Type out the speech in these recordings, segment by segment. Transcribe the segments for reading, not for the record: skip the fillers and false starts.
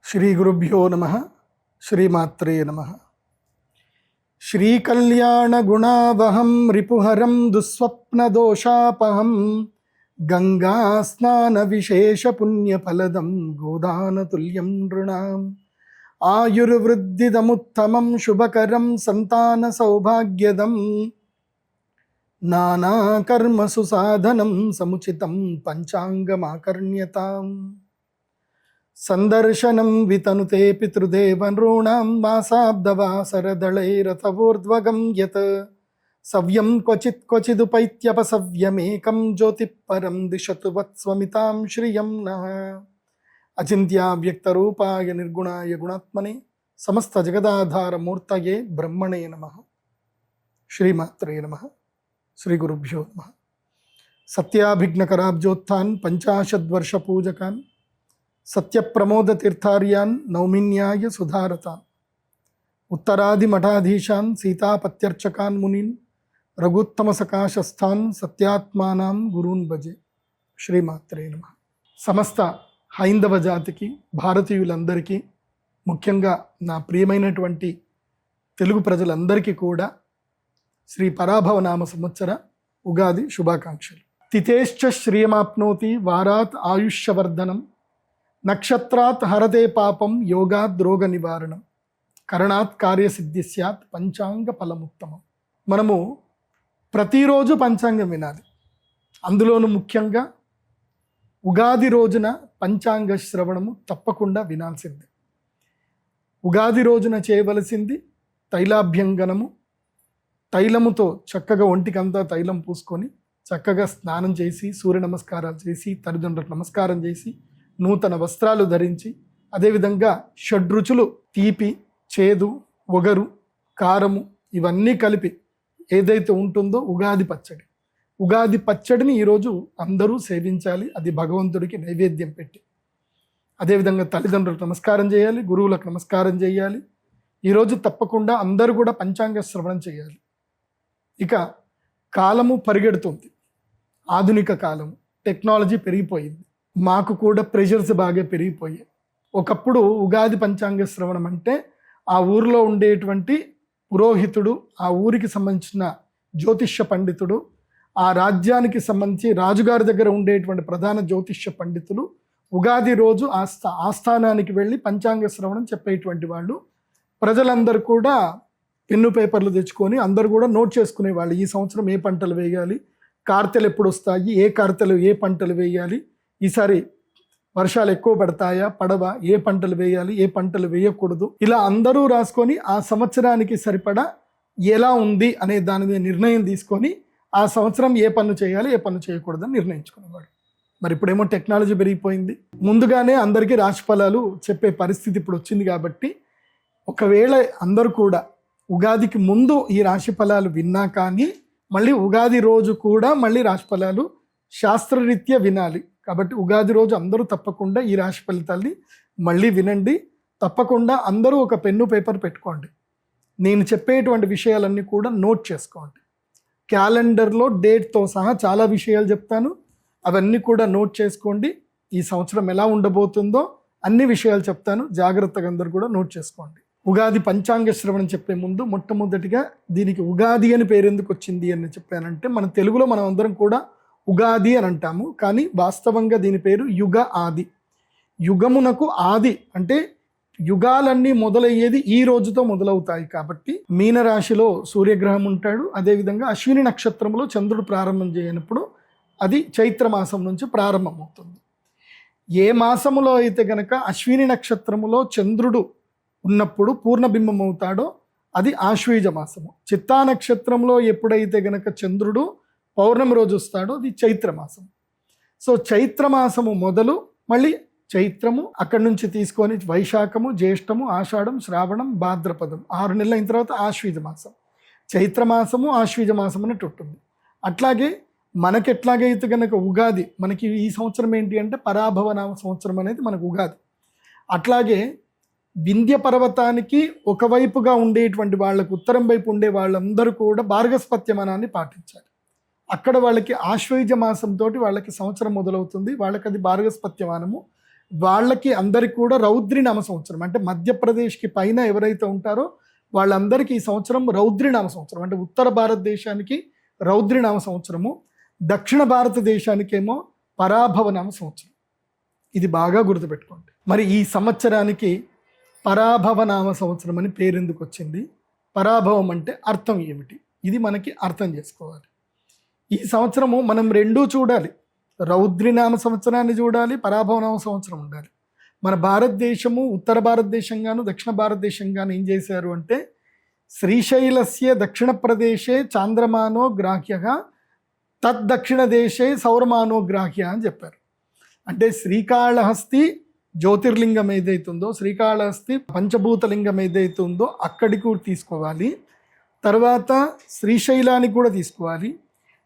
శ్రీ గురుభ్యో నమః. శ్రీమాత్రే నమః. శ్రీకళ్యాణగుణావహం రిపుహరం దుస్వప్నదోషాపహం గంగా స్నాన విశేష పుణ్యఫలదం గోదానతుల్యం నృణాం ఆయుర్వృద్ధిదముత్తమం శుభకరం సంతాన సౌభాగ్యదం నానాకర్మసు సాధనం సముచితం పంచాంగమాకర్ణ్యతాం సందర్శనం వితనుతే పితృదేవనృణాం మాసాబ్దవాసరదళైరథవోర్ధ్వగం యత్ సవ్యం క్వచిదుపైత్యపసవ్యమేకం జ్యోతిఃపరం దిశతు వత్స్వమితాం శ్రియం నః. అచింత్యావ్యక్తరూపాయ నిర్గుణాయ గుణాత్మనే సమస్త జగదాధారమూర్తయే బ్రహ్మణే నమః. శ్రీమాత్రే నమః. శ్రీ గురుభ్యో నమః. సత్యాభిఘ్నకరాబ్జోత్థాన్ పంచాశద్వర్ష పూజకాన్ సత్యప్రమోద తీర్థార్యాన్ నౌమిన్యాయ సుధారతాన్ ఉత్తరాది మఠాధీశాన్ సీతాపత్యర్చకాన్ మునీన్ రఘుత్తమ సకాశస్థాన్ సత్యాత్మానాం గురూన్ భజే. శ్రీమాత్రే నమః. సమస్త హైందవ జాతికి, భారతీయులందరికీ, ముఖ్యంగా నా ప్రియమైనటువంటి తెలుగు ప్రజలందరికీ కూడా శ్రీ పరాభవనామ సంవత్సర ఉగాది శుభాకాంక్షలు. తిథేశ్చ శ్రియమాప్నోతి వారాత్ ఆయుష్యవర్ధనం నక్షత్రాత్ హరతే పాపం యోగాద్ రోగ నివారణం కరణాత్ కార్యసిద్ధి స్యాత్ పంచాంగ ఫలముత్తమం. మనము ప్రతిరోజు పంచాంగం వినాలి. అందులోనూ ముఖ్యంగా ఉగాది రోజున పంచాంగ శ్రవణము తప్పకుండా వినాల్సిందే. ఉగాది రోజున చేయవలసింది తైలాభ్యంగనము. తైలముతో చక్కగా ఒంటికంతా తైలం పూసుకొని చక్కగా స్నానం చేసి సూర్య నమస్కారాలు చేసి తల్లిదండ్రులకు నమస్కారం చేసి నూతన వస్త్రాలు ధరించి, అదేవిధంగా షడ్రుచులు తీపి, చేదు, ఒగరు, కారము ఇవన్నీ కలిపి ఏదైతే ఉంటుందో ఉగాది పచ్చడిని ఈరోజు అందరూ సేవించాలి. అది భగవంతుడికి నైవేద్యం పెట్టి. అదేవిధంగా తల్లిదండ్రులకు నమస్కారం చేయాలి, గురువులకు నమస్కారం చేయాలి. ఈరోజు తప్పకుండా అందరూ కూడా పంచాంగ శ్రవణం చేయాలి. ఇక కాలము పరిగెడుతుంది, ఆధునిక కాలము, టెక్నాలజీ పెరిగిపోయింది. మాకు కూడా ప్రెషర్స్ బాగా పెరిగిపోయాయి. ఒకప్పుడు ఉగాది పంచాంగ శ్రవణం అంటే ఆ ఊరిలో ఉండేటువంటి పురోహితుడు, ఆ ఊరికి సంబంధించిన జ్యోతిష్య పండితుడు, ఆ రాజ్యానికి సంబంధించి రాజుగారి దగ్గర ఉండేటువంటి ప్రధాన జ్యోతిష్య పండితులు ఉగాది రోజు ఆస్థానానికి వెళ్ళి పంచాంగ శ్రవణం చెప్పేటువంటి వాళ్ళు. ప్రజలందరూ కూడా పెన్ను పేపర్లు తెచ్చుకొని అందరూ కూడా నోట్ చేసుకునేవాళ్ళు. ఈ సంవత్సరం ఏ పంటలు వేయాలి, కార్తెలు ఎప్పుడు వస్తాయి, ఏ కార్తెలు ఏ పంటలు వేయాలి, ఈసారి వర్షాలు ఎక్కువ పడతాయా పడవా, ఏ పంటలు వేయాలి ఏ పంటలు వేయకూడదు, ఇలా అందరూ రాసుకొని ఆ సంవత్సరానికి సరిపడా ఎలా ఉంది అనే దాని మీద నిర్ణయం తీసుకొని ఆ సంవత్సరం ఏ పన్ను చేయాలి ఏ పన్ను చేయకూడదని నిర్ణయించుకునేవాడు. మరి ఇప్పుడేమో టెక్నాలజీ పెరిగిపోయింది. ముందుగానే అందరికీ రాశి ఫలాలు చెప్పే పరిస్థితి ఇప్పుడు వచ్చింది. కాబట్టి ఒకవేళ అందరూ కూడా ఉగాదికి ముందు ఈ రాశి ఫలాలు విన్నా కానీ మళ్ళీ ఉగాది రోజు కూడా మళ్ళీ రాశి ఫలాలు శాస్త్రరీత్యా వినాలి. కాబట్టి ఉగాది రోజు అందరూ తప్పకుండా ఈ రాశి ఫలితాల్ని మళ్ళీ వినండి. తప్పకుండా అందరూ ఒక పెన్ను పేపర్ పెట్టుకోండి. నేను చెప్పేటువంటి విషయాలన్నీ కూడా నోట్ చేసుకోండి. క్యాలెండర్లో డేట్తో సహా చాలా విషయాలు చెప్తాను, అవన్నీ కూడా నోట్ చేసుకోండి. ఈ సంవత్సరం ఎలా ఉండబోతుందో అన్ని విషయాలు చెప్తాను, జాగ్రత్తగా అందరూ కూడా నోట్ చేసుకోండి. ఉగాది పంచాంగ శ్రవణం చెప్పే ముందు మొట్టమొదటిగా దీనికి ఉగాది అని పేరు ఎందుకు వచ్చింది అని చెప్పానంటే, మన తెలుగులో మనం అందరం కూడా ఉగాది అని అంటాము, కానీ వాస్తవంగా దీని పేరు యుగ ఆది. యుగమునకు ఆది అంటే యుగాలన్నీ మొదలయ్యేది ఈ రోజుతో మొదలవుతాయి. కాబట్టి మీనరాశిలో సూర్యగ్రహం ఉంటాడు, అదేవిధంగా అశ్విని నక్షత్రంలో చంద్రుడు ప్రారంభం చేయనప్పుడు అది చైత్రమాసం నుంచి ప్రారంభమవుతుంది. ఏ మాసములో అయితే గనక అశ్విని నక్షత్రములో చంద్రుడు ఉన్నప్పుడు పూర్ణబింబం అవుతాడో అది ఆశ్వీజ మాసము. చిత్తా నక్షత్రంలో ఎప్పుడైతే గనక చంద్రుడు పౌర్ణమి రోజు వస్తాడో అది చైత్రమాసం. సో చైత్రమాసము మొదలు మళ్ళీ చైత్రము, అక్కడి నుంచి తీసుకొని వైశాఖము, జ్యేష్ఠము, ఆషాఢం, శ్రావణం, భాద్రపదం 6 నెలలు అయిన తర్వాత ఆశ్వీజ మాసం. చైత్రమాసము ఆశ్వీజ మాసం అన్నట్టు ఉంటుంది. అట్లాగే మనకి ఎట్లాగైతే కనుక ఉగాది మనకి ఈ సంవత్సరం ఏంటి అంటే పరాభవనామ సంవత్సరం అనేది మనకు ఉగాది. అట్లాగే వింధ్య పర్వతానికి ఒకవైపుగా ఉండేటువంటి వాళ్ళకు ఉత్తరం వైపు ఉండే వాళ్ళందరూ కూడా భార్గస్పత్యమానాన్ని పాటించాలి. అక్కడ వాళ్ళకి ఆశ్వయుజ మాసంతో వాళ్ళకి సంవత్సరం మొదలవుతుంది. వాళ్ళకి అది భార్గస్పత్యమానము. వాళ్ళకి అందరికి కూడా రౌద్రి నామ సంవత్సరం. అంటే మధ్యప్రదేశ్కి పైన ఎవరైతే ఉంటారో వాళ్ళందరికీ ఈ సంవత్సరం రౌద్రి నామ సంవత్సరం. అంటే ఉత్తర భారతదేశానికి రౌద్రి నామ సంవత్సరము, దక్షిణ భారతదేశానికేమో పరాభవ నామ సంవత్సరం. ఇది బాగా గుర్తుపెట్టుకోండి. మరి ఈ సంవత్సరానికి పరాభవ నామ సంవత్సరం అని పేరెందుకు వచ్చింది? పరాభవం అంటే అర్థం ఏమిటి? ఇది మనకి అర్థం చేసుకోవాలి. ఈ సంవత్సరము మనం రెండూ చూడాలి. రౌద్రినామ సంవత్సరాన్ని చూడాలి, పరాభవనామ సంవత్సరం ఉండాలి. మన భారతదేశము ఉత్తర భారతదేశంగాను దక్షిణ భారతదేశంగాను ఏం చేశారు అంటే, శ్రీశైలస్య దక్షిణ ప్రదేశే చాంద్రమానో గ్రాహ్య తద్దక్షిణ దేశే సౌరమానో గ్రాహ్య అని చెప్పారు. అంటే శ్రీకాళహస్తి జ్యోతిర్లింగం ఏదైతుందో, శ్రీకాళహస్తి పంచభూతలింగం ఏదైతుందో అక్కడికి తీసుకోవాలి. తర్వాత శ్రీశైలానికి కూడా తీసుకోవాలి.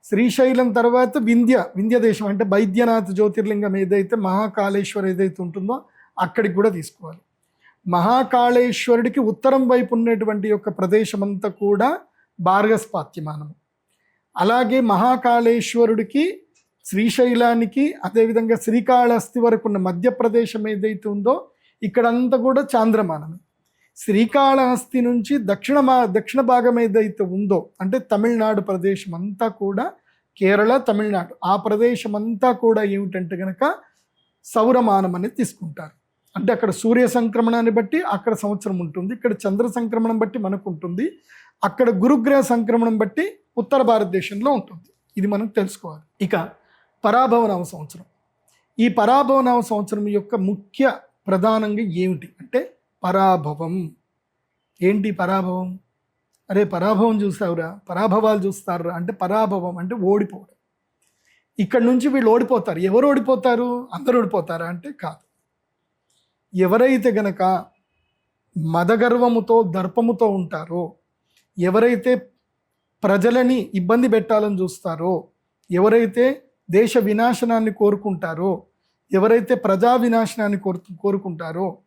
శ్రీశైలం తర్వాత వింధ్య దేశం అంటే బైద్యనాథ్ జ్యోతిర్లింగం ఏదైతే మహాకాళేశ్వర్ ఏదైతే ఉంటుందో అక్కడికి కూడా తీసుకోవాలి. మహాకాళేశ్వరుడికి ఉత్తరం వైపు ఉన్నటువంటి యొక్క ప్రదేశం అంతా కూడా భార్గస్పాత్యమానము. అలాగే మహాకాళేశ్వరుడికి, శ్రీశైలానికి, అదేవిధంగా శ్రీకాళహస్తి వరకు ఉన్న మధ్యప్రదేశం ఏదైతే ఉందో ఇక్కడంతా కూడా చాంద్రమానమే. శ్రీకాళహస్తి నుంచి దక్షిణ భాగం ఏదైతే ఉందో అంటే తమిళనాడు ప్రదేశం అంతా కూడా, కేరళ, తమిళనాడు ఆ ప్రదేశం అంతా కూడా ఏమిటంటే కనుక సౌరమానం అనేది తీసుకుంటారు. అంటే అక్కడ సూర్య సంక్రమణాన్ని బట్టి అక్కడ సంవత్సరం ఉంటుంది, ఇక్కడ చంద్ర సంక్రమణం బట్టి మనకు ఉంటుంది, అక్కడ గురుగ్రహ సంక్రమణం బట్టి ఉత్తర భారతదేశంలో ఉంటుంది. ఇది మనం తెలుసుకోవాలి. ఇక పరాభవనామ సంవత్సరం. ఈ పరాభవనామ సంవత్సరం యొక్క ముఖ్య ప్రధానంగా ఏమిటి అంటే పరాభవం. ఏంటి పరాభవం? అరే పరాభవం చూసావురా, పరాభవాలు చూస్తారా అంటే పరాభవం అంటే ఓడిపోవడం. ఇక్కడ నుంచి వీళ్ళు ఓడిపోతారు. ఎవరు ఓడిపోతారు? అందరూ ఓడిపోతారా అంటే కాదు. ఎవరైతే గనక మదగర్వముతో దర్పముతో ఉంటారో, ఎవరైతే ప్రజలని ఇబ్బంది పెట్టాలని చూస్తారో, ఎవరైతే దేశ వినాశనాన్ని కోరుకుంటారో, ఎవరైతే ప్రజా వినాశనాన్ని కోరుకుంటారో,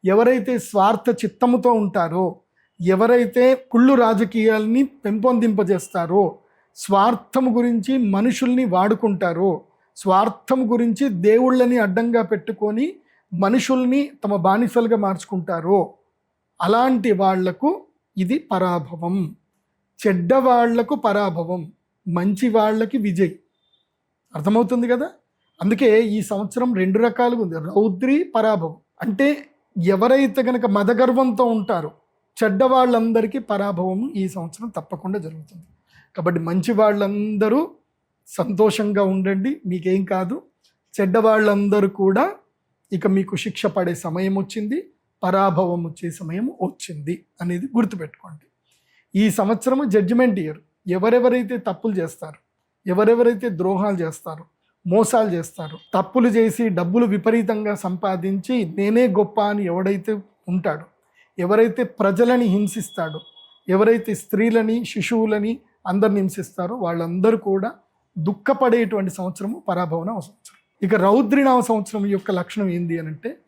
ఎవరైతే స్వార్థ చిత్తముతో ఉంటారో, ఎవరైతే కుళ్ళు రాజకీయాల్ని పెంపొందింపజేస్తారో, స్వార్థము గురించి మనుషుల్ని వాడుకుంటారో, స్వార్థం గురించి దేవుళ్ళని అడ్డంగా పెట్టుకొని మనుషుల్ని తమ బానిసలుగా మార్చుకుంటారో, అలాంటి వాళ్లకు ఇది పరాభవం. చెడ్డవాళ్లకు పరాభవం, మంచి వాళ్ళకి విజయ్. అర్థమవుతుంది కదా? అందుకే ఈ సంవత్సరం రెండు రకాలుగా ఉంది, రౌద్రి, పరాభవం. అంటే ఎవరైతే కనుక మదగర్వంతో ఉంటారో చెడ్డవాళ్ళందరికీ పరాభవము ఈ సంవత్సరం తప్పకుండా జరుగుతుంది. కాబట్టి మంచి వాళ్ళందరూ సంతోషంగా ఉండండి, మీకేం కాదు. చెడ్డవాళ్ళందరూ కూడా ఇక మీకు శిక్ష పడే సమయం వచ్చింది, పరాభవం వచ్చే సమయం వచ్చింది అనేది గుర్తుపెట్టుకోండి. ఈ సంవత్సరము జడ్జిమెంట్ ఇయర్. ఎవరెవరైతే తప్పులు చేస్తారో, ఎవరెవరైతే ద్రోహాలు చేస్తారో, మోసాలు చేస్తారో, తప్పులు చేసి డబ్బులు విపరీతంగా సంపాదించి నేనే గొప్ప అని ఎవడైతే ఉంటాడో, ఎవరైతే ప్రజలని హింసిస్తాడో, ఎవరైతే స్త్రీలని, శిశువులని అందరిని హింసిస్తారో వాళ్ళందరూ కూడా దుఃఖపడేటువంటి సంవత్సరము పరాభవనామ సంవత్సరం. ఇక రౌద్రినామ సంవత్సరం యొక్క లక్షణం ఏంది అని అంటే,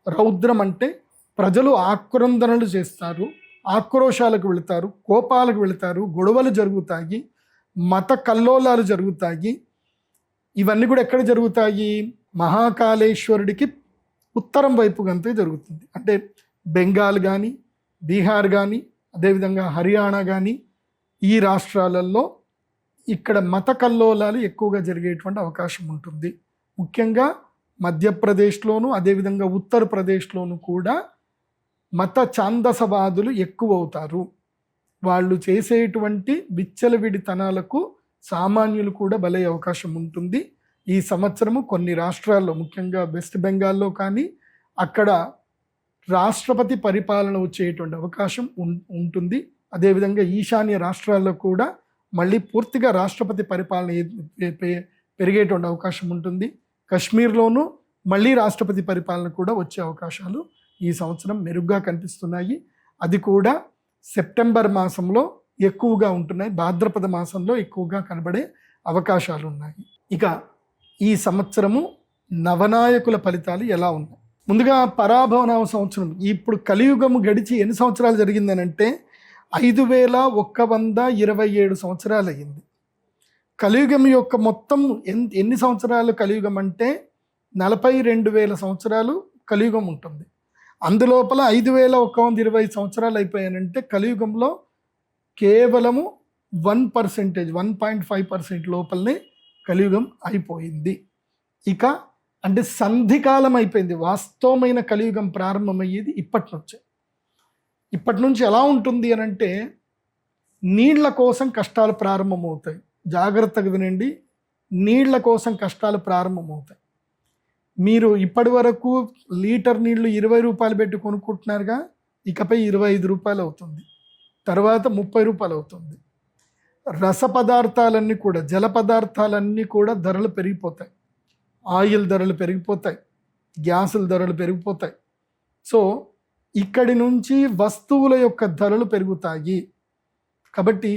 రౌద్రం అంటే ప్రజలు ఆక్రందనలు చేస్తారు, ఆక్రోశాలకు వెళతారు, కోపాలకు వెళతారు, గొడవలు జరుగుతాయి, మత కల్లోలాలు జరుగుతాయి. ఇవన్నీ కూడా ఎక్కడ జరుగుతాయి? మహాకాళేశ్వరుడికి ఉత్తరం వైపు గంతే జరుగుతుంది. అంటే బెంగాల్ కానీ, బీహార్ కానీ, అదేవిధంగా హర్యానా కానీ, ఈ రాష్ట్రాలలో ఇక్కడ మత కల్లోలాలు ఎక్కువగా జరిగేటువంటి అవకాశం ఉంటుంది. ముఖ్యంగా మధ్యప్రదేశ్లోను, అదేవిధంగా ఉత్తరప్రదేశ్లోను కూడా మత ఛాందసవాదులు ఎక్కువ అవుతారు. వాళ్ళు చేసేటువంటి విచ్చలవిడితనాలకు సామాన్యులు కూడా బలయ్యే అవకాశం ఉంటుంది. ఈ సంవత్సరము కొన్ని రాష్ట్రాల్లో, ముఖ్యంగా వెస్ట్ బెంగాల్లో కానీ అక్కడ రాష్ట్రపతి పరిపాలన వచ్చేటువంటి అవకాశం ఉంటుంది. అదేవిధంగా ఈశాన్య రాష్ట్రాల్లో కూడా మళ్ళీ పూర్తిగా రాష్ట్రపతి పరిపాలన పెరిగేటువంటి అవకాశం ఉంటుంది. కశ్మీర్లోనూ మళ్ళీ రాష్ట్రపతి పరిపాలన కూడా వచ్చే అవకాశాలు ఈ సంవత్సరం మెరుగ్గా కనిపిస్తున్నాయి. అది కూడా సెప్టెంబర్ మాసంలో ఎక్కువగా ఉంటున్నాయి, భాద్రపద మాసంలో ఎక్కువగా కనబడే అవకాశాలు ఉన్నాయి. ఇక ఈ సంవత్సరము నవనాయకుల ఫలితాలు ఎలా ఉన్నాయి? ముందుగా పరాభవనామ సంవత్సరం. ఇప్పుడు కలియుగము గడిచి ఎన్ని సంవత్సరాలు జరిగిందనంటే 5127 సంవత్సరాలు అయ్యింది. కలియుగం యొక్క మొత్తం ఎన్ని సంవత్సరాలు కలియుగం అంటే 42,000 సంవత్సరాలు కలియుగం ఉంటుంది. అందులోపల 5,120 సంవత్సరాలు అయిపోయానంటే కలియుగంలో కేవలము 1%, 1.5% లోపలనే కలియుగం అయిపోయింది. ఇక అంటే సంధికాలం అయిపోయింది. వాస్తవమైన కలియుగం ప్రారంభమయ్యేది ఇప్పటి నుంచి ఎలా ఉంటుంది అని అంటే, నీళ్ల కోసం కష్టాలు ప్రారంభమవుతాయి. జాగ్రత్తగా వినండి, నీళ్ల కోసం కష్టాలు ప్రారంభమవుతాయి. మీరు ఇప్పటి వరకు లీటర్ నీళ్లు 20 రూపాయలు పెట్టి కొనుక్కుంటున్నారుగా, ఇకపై 25 రూపాయలు అవుతుంది, తర్వాత 30 రూపాయలు అవుతుంది. రస పదార్థాలన్నీ కూడా, జల పదార్థాలన్నీ కూడా ధరలు పెరిగిపోతాయి. ఆయిల్ ధరలు పెరిగిపోతాయి, గ్యాసుల ధరలు పెరిగిపోతాయి. సో ఇక్కడి నుంచి వస్తువుల యొక్క ధరలు పెరుగుతాయి. కాబట్టి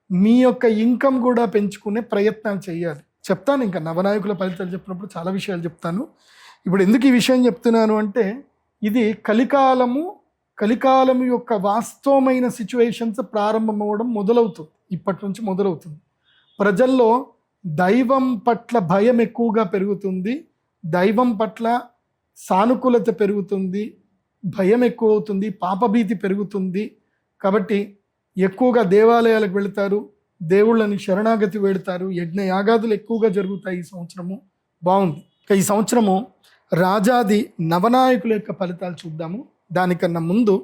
మీ యొక్క ఇన్కమ్ కూడా పెంచుకునే ప్రయత్నం చేయాలి. చెప్తాను, ఇంకా నవనాయకుల ఫలితాలు చెప్పినప్పుడు చాలా విషయాలు చెప్తాను. ఇప్పుడు ఎందుకు ఈ విషయం చెప్తున్నాను అంటే, ఇది కలికాలము యొక్క వాస్తవమైన సిచ్యువేషన్స్ ప్రారంభమవడం మొదలవుతుంది. ఇప్పటి నుంచి మొదలవుతుంది. ప్రజల్లో దైవం పట్ల భయం ఎక్కువగా పెరుగుతుంది, దైవం పట్ల సానుకూలత పెరుగుతుంది, భయం ఎక్కువ అవుతుంది, పాపభీతి పెరుగుతుంది. కాబట్టి ఎక్కువగా దేవాలయాలకు వెళతారు, దేవుళ్ళని శరణాగతి వెళతారు, యజ్ఞ యాగాదులు ఎక్కువగా జరుగుతాయి. ఈ సంవత్సరము బాగుంది. ఈ సంవత్సరము రాజాది నవనాయకుల యొక్క ఫలితాలు చూద్దాము. దానికన్నా ముందు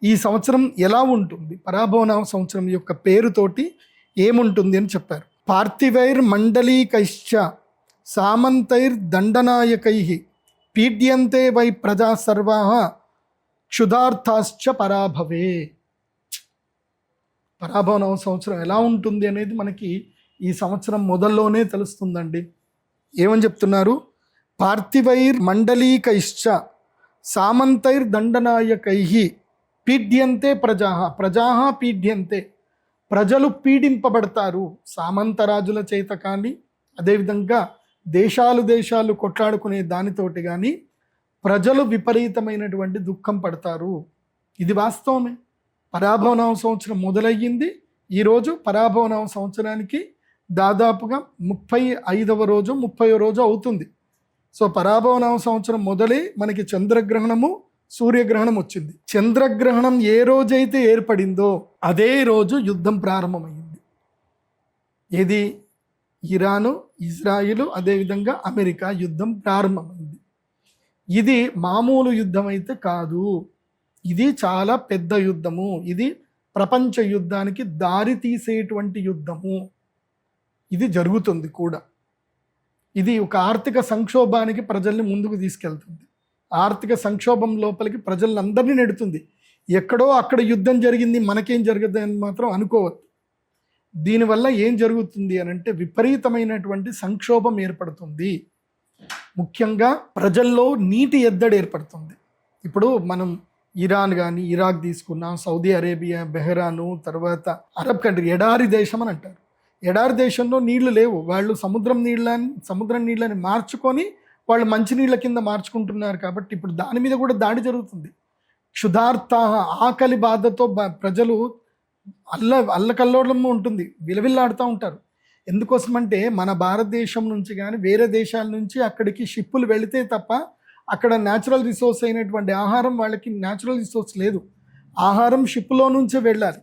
ఈ సంవత్సరం ఎలా ఉంటుంది, పరాభవనామ సంవత్సరం యొక్క పేరుతోటి ఏముంటుంది అని చెప్పారు. పార్థివైర్ మండలీకైశ్చ సామంతైర్ దండనాయకై పీడ్యంతే వై ప్రజా సర్వా క్షుధార్థాశ్చ పరాభవే. పరాభవనామ సంవత్సరం ఎలా ఉంటుంది అనేది మనకి ఈ సంవత్సరం మొదల్లోనే తెలుస్తుందండి. ఏమని చెప్తున్నారు? పార్థివైర్ మండలీకైశ్చ సామంతైర్ దండనాయకై పీడ్యంతే ప్రజా పీడ్యంతే, ప్రజలు పీడింపబడతారు. సామంతరాజుల చేత కానీ, అదేవిధంగా దేశాలు కొట్లాడుకునే దానితోటి కానీ ప్రజలు విపరీతమైనటువంటి దుఃఖం పడతారు. ఇది వాస్తవమే. పరాభవనామ సంవత్సరం మొదలయ్యింది. ఈరోజు పరాభవనామ సంవత్సరానికి దాదాపుగా 35వ రోజు 30వ రోజు అవుతుంది. సో పరాభవనామ సంవత్సరం మొదలై మనకి చంద్రగ్రహణము, సూర్యగ్రహణం వచ్చింది. చంద్రగ్రహణం ఏ రోజైతే ఏర్పడిందో అదే రోజు యుద్ధం ప్రారంభమైంది. ఏది? ఇరాను, ఇజ్రాయిలు, అదేవిధంగా అమెరికా యుద్ధం ప్రారంభమైంది. ఇది మామూలు యుద్ధం అయితే కాదు, ఇది చాలా పెద్ద యుద్ధము. ఇది ప్రపంచ యుద్ధానికి దారి తీసేటువంటి యుద్ధము. ఇది జరుగుతుంది కూడా. ఇది ఒక ఆర్థిక సంక్షోభానికి ప్రజల్ని ముందుకు తీసుకెళ్తుంది. ఆర్థిక సంక్షోభం లోపలికి ప్రజలందరినీ నెడుతుంది. ఎక్కడో అక్కడ యుద్ధం జరిగింది, మనకేం జరగదు అని మాత్రం అనుకోవద్దు. దీనివల్ల ఏం జరుగుతుంది అని అంటే, విపరీతమైనటువంటి సంక్షోభం ఏర్పడుతుంది. ముఖ్యంగా ప్రజల్లో నీటి ఎద్దడి ఏర్పడుతుంది. ఇప్పుడు మనం ఇరాన్ కానీ, ఇరాక్ తీసుకున్నా, సౌదీ అరేబియా, బెహ్రాను, తర్వాత అరబ్ కంట్రీ, ఎడారి దేశం అని అంటారు. ఎడారి దేశంలో నీళ్లు లేవు. వాళ్ళు సముద్రం నీళ్ళని మార్చుకొని వాళ్ళు మంచినీళ్ళ కింద మార్చుకుంటున్నారు. కాబట్టి ఇప్పుడు దాని మీద కూడా దాడి జరుగుతుంది. క్షుధార్త, ఆకలి బాధతో ప్రజలు అల్లకల్లోలం ఉంటుంది, విలవిల్లాడుతూ ఉంటారు. ఎందుకోసమంటే మన భారతదేశం నుంచి కానీ వేరే దేశాల నుంచి అక్కడికి షిప్పులు వెళితే తప్ప అక్కడ న్యాచురల్ రిసోర్స్ అయినటువంటి ఆహారం, వాళ్ళకి న్యాచురల్ రిసోర్స్ లేదు. ఆహారం షిప్పులో నుంచే వెళ్ళాలి.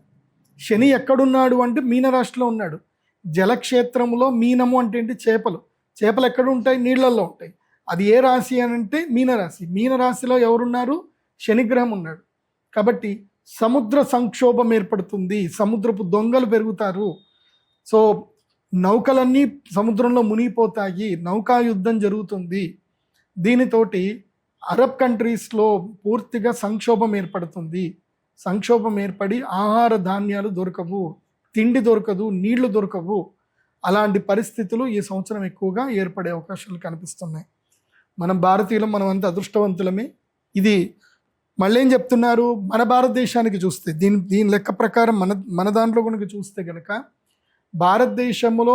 శని ఎక్కడున్నాడు అంటే మీనరాశిలో ఉన్నాడు. జలక్షేత్రంలో మీనము అంటే ఏంటి? చేపలు. చేపలు ఎక్కడ ఉంటాయి? నీళ్లలో ఉంటాయి. అది ఏ రాశి అని అంటే మీనరాశి. మీనరాశిలో ఎవరున్నారు? శనిగ్రహం ఉన్నాడు. కాబట్టి సముద్ర సంక్షోభం ఏర్పడుతుంది, సముద్రపు దొంగలు పెరుగుతారు. సో నౌకలన్నీ సముద్రంలో మునిగిపోతాయి, నౌకా యుద్ధం జరుగుతుంది. దీనితోటి అరబ్ కంట్రీస్లో పూర్తిగా సంక్షోభం ఏర్పడుతుంది. సంక్షోభం ఏర్పడి ఆహార ధాన్యాలు దొరకవు, తిండి దొరకదు, నీళ్లు దొరకవు. అలాంటి పరిస్థితులు ఈ సంవత్సరం ఎక్కువగా ఏర్పడే అవకాశాలు కనిపిస్తున్నాయి. మనం భారతీయులం, మనం అంత అదృష్టవంతులమే. ఇది మళ్ళీ ఏం చెప్తున్నారు? మన భారతదేశానికి చూస్తే, దీని లెక్క ప్రకారం మన దాంట్లో కనుక చూస్తే కనుక భారతదేశంలో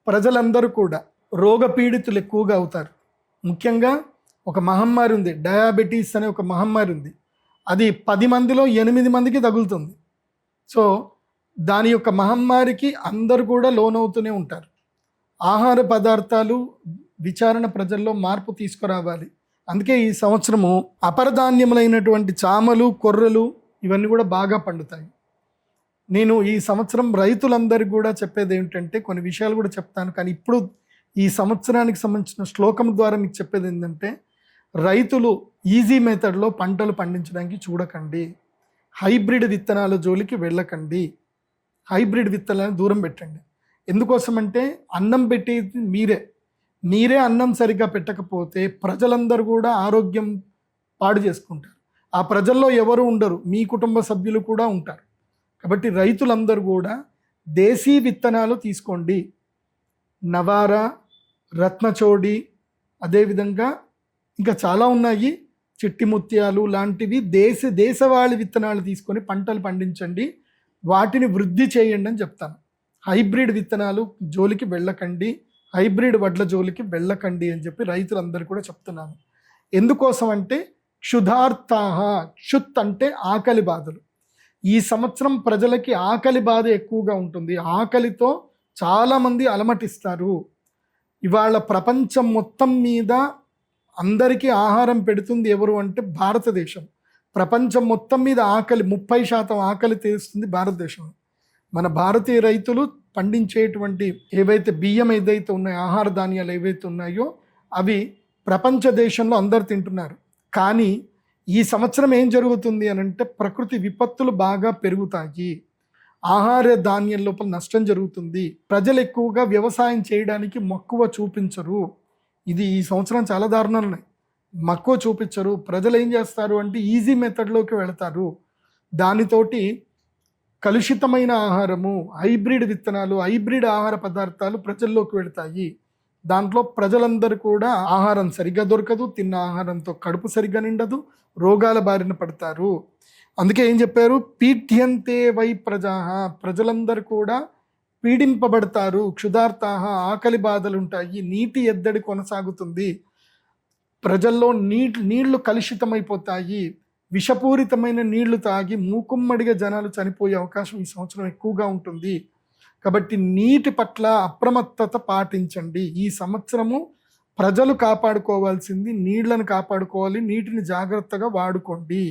ప్రజలందరూ కూడా రోగపీడితులు ఎక్కువగా అవుతారు. ముఖ్యంగా ఒక మహమ్మారి ఉంది, డయాబెటీస్ అనే ఒక మహమ్మారి ఉంది. అది 10 మందిలో 8 మందికి తగులుతుంది. సో దాని యొక్క మహమ్మారికి అందరూ కూడా లోనవుతూనే ఉంటారు. ఆహార పదార్థాలు విచారణ ప్రజల్లో మార్పు తీసుకురావాలి. అందుకే ఈ సంవత్సరము అపరధాన్యములైనటువంటి చామలు, కొర్రలు ఇవన్నీ కూడా బాగా పండుతాయి. నేను ఈ సంవత్సరం రైతులందరికీ కూడా చెప్పేది ఏమిటంటే, కొన్ని విషయాలు కూడా చెప్తాను, కానీ ఇప్పుడు ఈ సంవత్సరానికి సంబంధించిన శ్లోకం ద్వారా మీకు చెప్పేది ఏంటంటే, రైతులు ఈజీ మెథడ్లో పంటలు పండించడానికి చూడకండి. హైబ్రిడ్ విత్తనాల జోలికి వెళ్ళకండి. హైబ్రిడ్ విత్తనాలను దూరం పెట్టండి. ఎందుకోసమంటే అన్నం పెట్టేది మీరే అన్నం సరిగ్గా పెట్టకపోతే ప్రజలందరూ కూడా ఆరోగ్యం పాడు చేసుకుంటారు. ఆ ప్రజల్లో ఎవరు ఉండరు, మీ కుటుంబ సభ్యులు కూడా ఉంటారు. కాబట్టి రైతులందరూ కూడా దేశీ విత్తనాలు తీసుకోండి. నవారా, రత్నచోడి, అదేవిధంగా ఇంకా చాలా ఉన్నాయి, చిట్టి ముత్యాలు లాంటివి దేశవాళీ విత్తనాలు తీసుకొని పంటలు పండించండి. వాటిని వృద్ధి చేయండి అని చెప్తాను. హైబ్రిడ్ విత్తనాలు జోలికి వెళ్ళకండి, హైబ్రిడ్ వడ్ల జోలికి వెళ్ళకండి అని చెప్పి రైతులందరూ కూడా చెప్తున్నాను. ఎందుకోసం అంటే క్షుధార్తాహ, క్షుత్ అంటే ఆకలి బాధలు. ఈ సంవత్సరం ప్రజలకి ఆకలి బాధ ఎక్కువగా ఉంటుంది. ఆకలితో చాలామంది అలమటిస్తారు. ఇవాళ ప్రపంచం మొత్తం మీద అందరికీ ఆహారం పెడుతుంది ఎవరు అంటే భారతదేశం. ప్రపంచం మొత్తం మీద ఆకలి 30% ఆకలి తీరుస్తుంది భారతదేశం. మన భారతీయ రైతులు పండించేటువంటి ఏవైతే బియ్యం ఏదైతే ఉన్నాయో, ఆహార ధాన్యాలు ఏవైతే ఉన్నాయో అవి ప్రపంచ దేశంలో అందరు తింటున్నారు. కానీ ఈ సంవత్సరం ఏం జరుగుతుంది అని అంటే, ప్రకృతి విపత్తులు బాగా పెరుగుతాయి, ఆహార ధాన్యం లోపల నష్టం జరుగుతుంది, ప్రజలు ఎక్కువగా వ్యవసాయం చేయడానికి మక్కువ చూపించరు. ఇది ఈ సంవత్సరం చాలా దారుణాలు ఉన్నాయి. మక్కువ చూపించరు. ప్రజలు ఏం చేస్తారు అంటే ఈజీ మెథడ్లోకి వెళతారు. దానితోటి కలుషితమైన ఆహారము, హైబ్రిడ్ విత్తనాలు, హైబ్రిడ్ ఆహార పదార్థాలు ప్రజల్లోకి వెళతాయి. దాంట్లో ప్రజలందరూ కూడా ఆహారం సరిగ్గా దొరకదు, తిన్న ఆహారంతో కడుపు సరిగ్గా నిండదు, రోగాల బారిన పడతారు. అందుకే ఏం చెప్పారు, పీఠ్యంతే వై ప్రజాహ, ప్రజలందరూ కూడా పీడింపబడతారు. క్షుధార్తాహ, ఆకలి బాధలు ఉంటాయి, నీటి ఎద్దడి కొనసాగుతుంది, ప్రజల్లో నీళ్లు కలుషితమైపోతాయి, విషపూరితమైన నీళ్లు తాగి మూకుమ్మడిగా జనాలు చనిపోయే అవకాశం ఈ సంవత్సరం ఎక్కువగా ఉంటుంది. కాబట్టి నీటి పట్ల అప్రమత్తత పాటించండి. ఈ సంవత్సరము ప్రజలు కాపాడుకోవాల్సింది నీళ్లను కాపాడుకోవాలి, నీటిని జాగ్రత్తగా వాడుకోండి.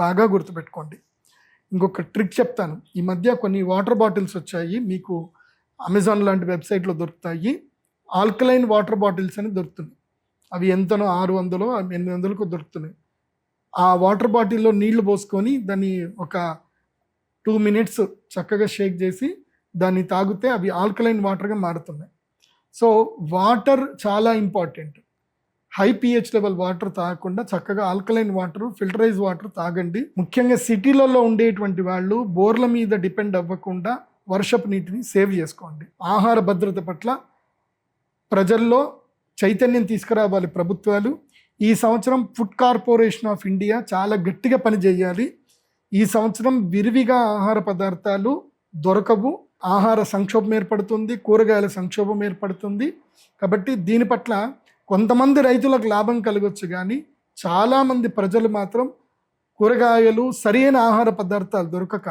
బాగా గుర్తుపెట్టుకోండి. ఇంకొక ట్రిక్ చెప్తాను. ఈ మధ్య కొన్ని వాటర్ బాటిల్స్ వచ్చాయి, మీకు అమెజాన్ లాంటి వెబ్సైట్లో దొరుకుతాయి. ఆల్కలైన్ వాటర్ బాటిల్స్ అని దొరుకుతున్నాయి. అవి ఎంతనో 600 800కు దొరుకుతున్నాయి. ఆ వాటర్ బాటిల్లో నీళ్లు పోసుకొని దాన్ని ఒక 2 minutes చక్కగా షేక్ చేసి దాన్ని తాగితే అవి ఆల్కలైన్ వాటర్గా మారుతున్నాయి. సో వాటర్ చాలా important. High pH level water తాగకుండా చక్కగా ఆల్కలైన్ వాటర్, ఫిల్టరైజ్ వాటర్ తాగండి. ముఖ్యంగా సిటీలలో ఉండేటువంటి వాళ్ళు బోర్ల మీద డిపెండ్ అవ్వకుండా వర్షపు నీటిని సేవ్ చేసుకోండి. ఆహార భద్రత పట్ల ప్రజల్లో చైతన్యం తీసుకురావాలి ప్రభుత్వాలు. ఈ సంవత్సరం ఫుడ్ కార్పొరేషన్ ఆఫ్ ఇండియా చాలా గట్టిగా పనిచేయాలి. ఈ సంవత్సరం విరివిగా ఆహార పదార్థాలు దొరకవు, ఆహార సంక్షోభం ఏర్పడుతుంది, కూరగాయల సంక్షోభం ఏర్పడుతుంది. కాబట్టి దీని పట్ల కొంతమంది రైతులకు లాభం కలగొచ్చు, కానీ చాలామంది ప్రజలు మాత్రం కూరగాయలు, సరైన ఆహార పదార్థాలు దొరకక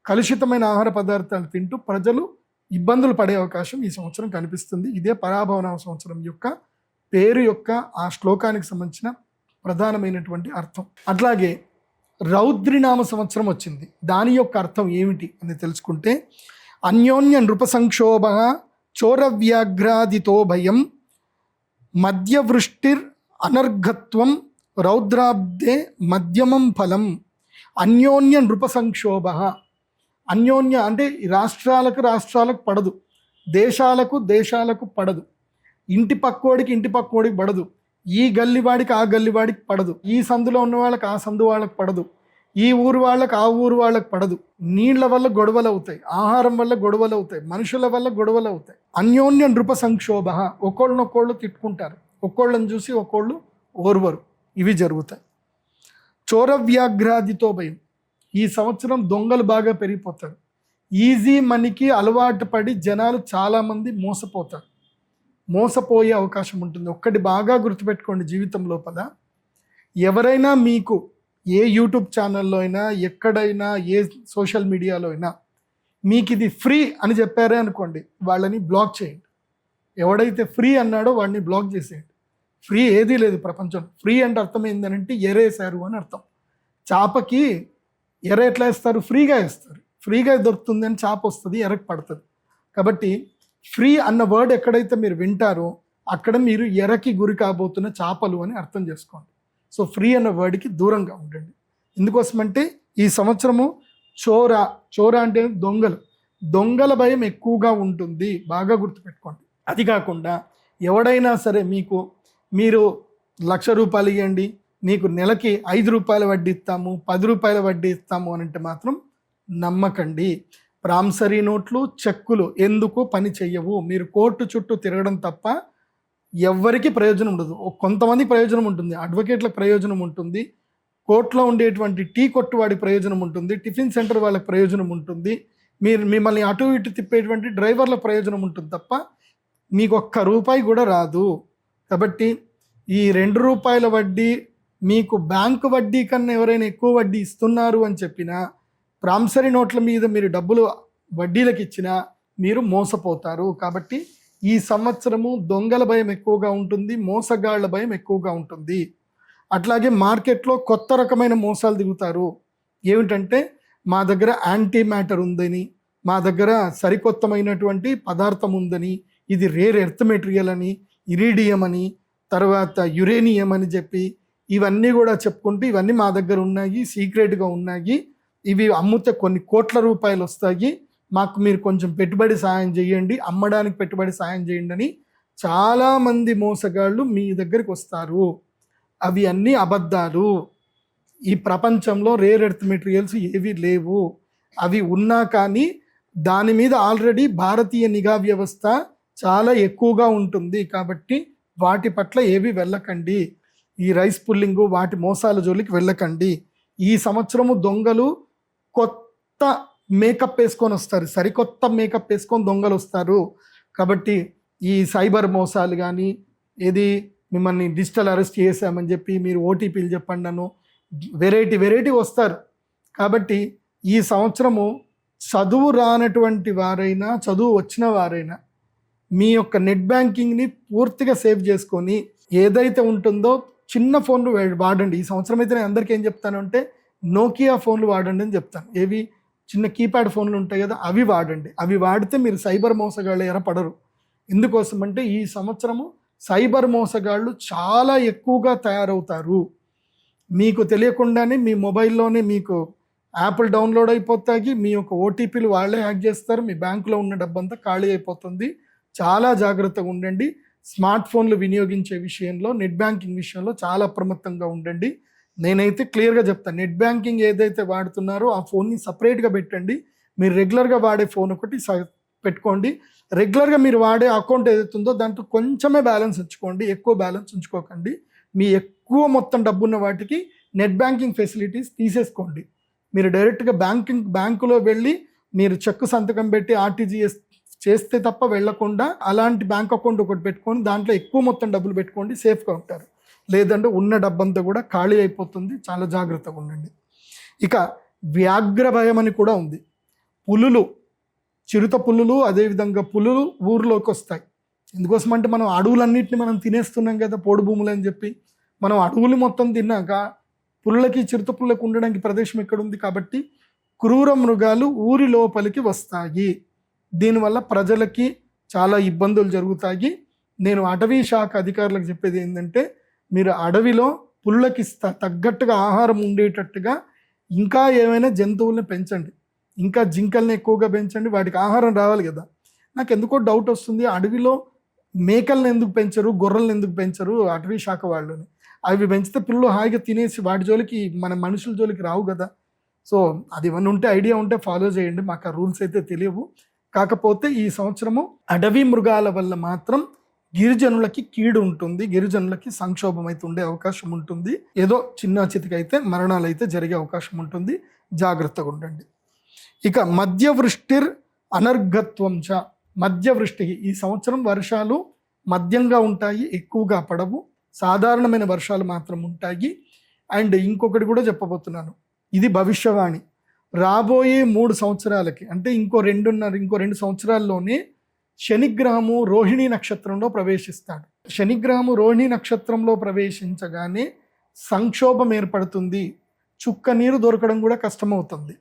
కలుషితమైన ఆహార పదార్థాలు తింటూ ప్రజలు ఇబ్బందులు పడే అవకాశం ఈ సంవత్సరం కనిపిస్తుంది. ఇదే పరాభవన సంవత్సరం యొక్క పేరు యొక్క ఆ శ్లోకానికి సంబంధించిన ప్రధానమైనటువంటి అర్థం. అట్లాగే రౌద్రినామ సంవత్సరం వచ్చింది. దాని యొక్క అర్థం ఏమిటి అని తెలుసుకుంటే, అన్యోన్య నృప సంక్షోభ, చోరవ్యాఘ్రాదితో భయం, మధ్యవృష్టిర్ అనర్ఘత్వం, రౌద్రాబ్దే మధ్యమం ఫలం. అన్యోన్య నృప సంక్షోభ, అన్యోన్య అంటే రాష్ట్రాలకు పడదు, దేశాలకు పడదు, ఇంటి పక్కోడికి పడదు, ఈ గల్లివాడికి ఆ గల్లివాడికి పడదు, ఈ సందులో ఉన్న వాళ్ళకి ఆ సందు వాళ్ళకి పడదు, ఈ ఊరు వాళ్ళకి ఆ ఊరు వాళ్ళకి పడదు. నీళ్ల వల్ల గొడవలు అవుతాయి, ఆహారం వల్ల గొడవలు అవుతాయి, మనుషుల వల్ల గొడవలు అవుతాయి. అన్యోన్య నృప సంక్షోభ, ఒకళ్ళనొకళ్ళు తిట్టుకుంటారు, ఒకళ్ళని చూసి ఒకళ్ళు ఓర్వరు, ఇవి జరుగుతాయి. చోరవ్యాఘ్రాదితో భయం, ఈ సంవత్సరం దొంగలు బాగా పెరిగిపోతారు. ఈజీ మనీకి అలవాటు పడి జనాలు చాలామంది మోసపోయే అవకాశం ఉంటుంది. ఒక్కటి బాగా గుర్తుపెట్టుకోండి, జీవితం లోపల ఎవరైనా మీకు ఏ యూట్యూబ్ ఛానల్లో అయినా, ఎక్కడైనా, ఏ సోషల్ మీడియాలో అయినా మీకు ఇది ఫ్రీ అని చెప్పారే అనుకోండి, వాళ్ళని బ్లాక్ చేయండి. ఎవడైతే ఫ్రీ అన్నాడో వాడిని బ్లాక్ చేసేయండి. ఫ్రీ ఏదీ లేదు ప్రపంచం. ఫ్రీ అంటే అర్థం ఏంటంటే ఎరేసారు అని అర్థం. చేపకి ఎర ఎట్లా వేస్తారు? ఫ్రీగా వేస్తారు. ఫ్రీగా దొరుకుతుంది అని చేప వస్తుంది, ఎరకు పడుతుంది. కాబట్టి ఫ్రీ అన్న వర్డ్ ఎక్కడైతే మీరు వింటారో అక్కడ మీరు ఎరకి గురి కాబోతున్న చేపలు అని అర్థం చేసుకోండి. సో ఫ్రీ అన్న వర్డ్కి దూరంగా ఉండండి. ఎందుకోసమంటే ఈ సంవత్సరము చోరా అంటే దొంగల భయం ఎక్కువగా ఉంటుంది, బాగా గుర్తుపెట్టుకోండి. అది కాకుండా ఎవడైనా సరే మీరు ₹1,00,000 ఇవ్వండి, మీకు నెలకి ₹5 వడ్డీ ఇస్తాము, ₹10 వడ్డీ ఇస్తాము అని అంటే మాత్రం నమ్మకండి. ప్రామిసరీ నోట్లు, చెక్కులు ఎందుకు పని చెయ్యవు. మీరు కోర్టు చుట్టూ తిరగడం తప్ప ఎవ్వరికి ప్రయోజనం ఉండదు. కొంతమంది ప్రయోజనం ఉంటుంది, అడ్వకేట్లకు ప్రయోజనం ఉంటుంది, కోర్టులో ఉండేటువంటి టీ కొట్టు వాడి ప్రయోజనం ఉంటుంది, టిఫిన్ సెంటర్ వాళ్ళకి ప్రయోజనం ఉంటుంది, మిమ్మల్ని అటు ఇటు తిప్పేటువంటి డ్రైవర్ల ప్రయోజనం ఉంటుంది తప్ప మీకు ₹1 కూడా రాదు. కాబట్టి ఈ ₹2 వడ్డీ మీకు బ్యాంకు వడ్డీ కన్నా ఎవరైనా ఎక్కువ వడ్డీ ఇస్తున్నారు అని చెప్పినా, ప్రామిసరీ నోట్ల మీద మీరు డబ్బులు వడ్డీలకు ఇచ్చినా మీరు మోసపోతారు. కాబట్టి ఈ సంవత్సరము దొంగల భయం ఎక్కువగా ఉంటుంది, మోసగాళ్ల భయం ఎక్కువగా ఉంటుంది. అట్లాగే మార్కెట్లో కొత్త రకమైన మోసాలు దిగుతారు. ఏమిటంటే మా దగ్గర యాంటీ మ్యాటర్ ఉందని, మా దగ్గర సరికొత్తమైనటువంటి పదార్థం ఉందని, ఇది రేర్ ఎర్త్ మెటీరియల్ అని, ఇరీడియం అని, తర్వాత యురేనియం అని చెప్పి ఇవన్నీ కూడా చెప్పుకుంటూ ఇవన్నీ మా దగ్గర ఉన్నాయి, సీక్రెట్గా ఉన్నాయి, ఇవి అమ్ముతే కొన్ని కోట్ల రూపాయలు వస్తాయి, మాకు మీరు కొంచెం పెట్టుబడి సాయం చేయండి, అమ్మడానికి పెట్టుబడి సాయం చేయండి అని చాలామంది మోసగాళ్ళు మీ దగ్గరికి వస్తారు. అవి అన్నీ అబద్ధాలు. ఈ ప్రపంచంలో రేర్ ఎర్త్ మెటీరియల్స్ ఏవి లేవు. అవి ఉన్నా కానీ దాని మీద ఆల్రెడీ భారతీయ నిఘా వ్యవస్థ చాలా ఎక్కువగా ఉంటుంది. కాబట్టి వాటి పట్ల ఏవి వెళ్ళకండి. ఈ రైస్ పుల్లింగు వాటి మోసాల జోలికి వెళ్ళకండి. ఈ సంవత్సరము దొంగలు కొత్త మేకప్ వేసుకొని వస్తారు, సరికొత్త మేకప్ వేసుకొని దొంగలు వస్తారు. కాబట్టి ఈ సైబర్ మోసాలు కానీ, ఏది మిమ్మల్ని డిజిటల్ అరెస్ట్ చేసామని చెప్పి మీరు ఓటీపీలు చెప్పండి నన్ను వెరైటీ వస్తారు. కాబట్టి ఈ సంవత్సరము చదువు రానటువంటి వారైనా, చదువు వచ్చిన వారైనా మీ యొక్క నెట్ బ్యాంకింగ్ని పూర్తిగా సేవ్ చేసుకొని ఏదైతే ఉంటుందో చిన్న ఫోన్లు వాడండి. ఈ సంవత్సరం అయితే నేను అందరికీ ఏం చెప్తాను అంటే నోకియా ఫోన్లు వాడండి అని చెప్తాను. ఏవి చిన్న కీప్యాడ్ ఫోన్లు ఉంటాయి కదా, అవి వాడండి. అవి వాడితే మీరు సైబర్ మోసగాళ్ళు ఎరపడరు. ఎందుకోసం అంటే ఈ సంవత్సరము సైబర్ మోసగాళ్ళు చాలా ఎక్కువగా తయారవుతారు. మీకు తెలియకుండానే మీ మొబైల్లోనే మీకు యాప్లు డౌన్లోడ్ అయిపోతాయి, మీ యొక్క ఓటీపీలు వాళ్ళే హ్యాక్ చేస్తారు, మీ బ్యాంకులో ఉన్న డబ్బంతా ఖాళీ అయిపోతుంది. చాలా జాగ్రత్తగా ఉండండి. స్మార్ట్ ఫోన్లు వినియోగించే విషయంలో, నెట్ బ్యాంకింగ్ విషయంలో చాలా అప్రమత్తంగా ఉండండి. నేనైతే క్లియర్గా చెప్తాను, నెట్ బ్యాంకింగ్ ఏదైతే వాడుతున్నారో ఆ ఫోన్ని సపరేట్గా పెట్టండి. మీరు రెగ్యులర్గా వాడే ఫోన్ ఒకటి పెట్టుకోండి. రెగ్యులర్గా మీరు వాడే అకౌంట్ ఏదైతే ఉందో దాంట్లో కొంచెమే బ్యాలెన్స్ ఉంచుకోండి, ఎక్కువ బ్యాలెన్స్ ఉంచుకోకండి. మీ ఎక్కువ మొత్తం డబ్బున్న వాటికి నెట్ బ్యాంకింగ్ ఫెసిలిటీస్ తీసేసుకోండి. మీరు డైరెక్ట్గా బ్యాంకులో వెళ్ళి మీరు చెక్కు సంతకం పెట్టి ఆర్టీజీఎస్ చేస్తే తప్ప వెళ్లకుండా అలాంటి బ్యాంక్ అకౌంట్ ఒకటి పెట్టుకొని దాంట్లో ఎక్కువ మొత్తం డబ్బులు పెట్టుకోండి, సేఫ్గా ఉంటారు. లేదంటే ఉన్న డబ్బంతా కూడా ఖాళీ అయిపోతుంది. చాలా జాగ్రత్తగా ఉండండి. ఇక వ్యాఘ్ర భయం అని కూడా ఉంది. చిరుత పులులు, అదేవిధంగా పులులు ఊర్లోకి వస్తాయి. ఎందుకోసమంటే మనం అడవులన్నింటినీ మనం తినేస్తున్నాం కదా, పోడు భూములు అని చెప్పి. మనం అడవులు మొత్తం తిన్నాక పులులకి, చిరుత పులులకు ఉండడానికి ప్రదేశం ఎక్కడ ఉంది? కాబట్టి క్రూర మృగాలు ఊరి లోపలికి వస్తాయి. దీనివల్ల ప్రజలకి చాలా ఇబ్బందులు జరుగుతాయి. నేను అటవీ శాఖ అధికారులకు చెప్పేది ఏంటంటే, మీరు అడవిలో పులులకి తగ్గట్టుగా ఆహారం ఉండేటట్టుగా ఇంకా ఏమైనా జంతువుల్ని పెంచండి. ఇంకా జింకల్ని ఎక్కువగా పెంచండి, వాటికి ఆహారం రావాలి కదా. నాకు ఎందుకో డౌట్ వస్తుంది, అడవిలో మేకల్ని ఎందుకు పెంచరు, గొర్రెలను ఎందుకు పెంచరు అటవీ శాఖ వాళ్ళని? అవి పెంచితే పిల్లలు హాయిగా తినేసి వాటి జోలికి మన మనుషుల జోలికి రావు కదా. సో అది ఏమన్నా ఉంటే ఐడియా ఉంటే ఫాలో చేయండి. మాకు ఆ రూల్స్ అయితే తెలియవు. కాకపోతే ఈ సంవత్సరము అడవి మృగాల వల్ల మాత్రం గిరిజనులకి కీడు ఉంటుంది, గిరిజనులకి సంక్షోభం అయితే ఉండే అవకాశం ఉంటుంది. ఏదో చిన్న చితికైతే మరణాలు అయితే జరిగే అవకాశం ఉంటుంది. జాగ్రత్తగా ఉండండి. ఇక మధ్యవృష్టిర్ అనర్ఘత్వం చ, మధ్యవృష్టి. ఈ సంవత్సరం వర్షాలు మధ్యంగా ఉంటాయి, ఎక్కువగా పడవు, సాధారణమైన వర్షాలు మాత్రం ఉంటాయి. అండ్ ఇంకొకటి కూడా చెప్పబోతున్నాను, ఇది భవిష్యవాణి. రాబోయే 3 సంవత్సరాలకి అంటే ఇంకో 2 సంవత్సరాల్లోనే శనిగ్రహము రోహిణీ నక్షత్రంలో ప్రవేశిస్తాడు. శనిగ్రహము రోహిణీ నక్షత్రంలో ప్రవేశించగానే సంక్షోభం ఏర్పడుతుంది, చుక్క నీరు దొరకడం కూడా కష్టమవుతుంది,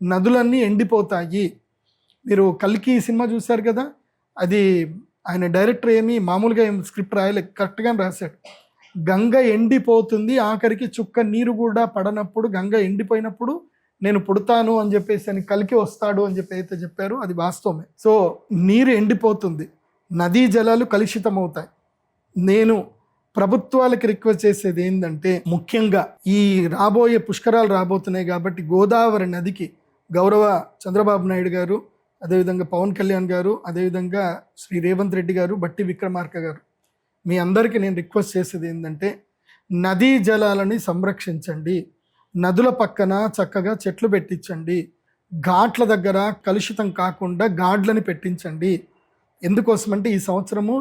నదులన్నీ ఎండిపోతాయి. మీరు కల్కి సినిమా చూశారు కదా, అది ఆయన డైరెక్టర్ ఏమి మామూలుగా ఏం స్క్రిప్ట్ రాయలే, కరెక్ట్గా రాశాడు. గంగ ఎండిపోతుంది, ఆఖరికి చుక్క నీరు కూడా పడనప్పుడు, గంగ ఎండిపోయినప్పుడు నేను పుడతాను అని చెప్పేసి అని కల్కి వస్తాడు అని చెప్పి అయితే చెప్పారు, అది వాస్తవమే. సో నీరు ఎండిపోతుంది, నదీ జలాలు కలుషితమవుతాయి. నేను ప్రభుత్వాలకు రిక్వెస్ట్ చేసేది ఏంటంటే, ముఖ్యంగా ఈ రాబోయే పుష్కరాలు రాబోతున్నాయి కాబట్టి గోదావరి నదికి గౌరవ చంద్రబాబు నాయుడు గారు, అదేవిధంగా పవన్ కళ్యాణ్ గారు, అదేవిధంగా శ్రీ రేవంత్ రెడ్డి గారు, బట్టి విక్రమార్క గారు, మీ అందరికీ నేను రిక్వెస్ట్ చేసేది ఏంటంటే, నదీ జలాలని సంరక్షించండి, నదుల పక్కన చక్కగా చెట్లు పెట్టించండి, ఘాట్ల దగ్గర కలుషితం కాకుండా గాడ్లని పెట్టించండి. ఎందుకోసమంటే ఈ సంవత్సరము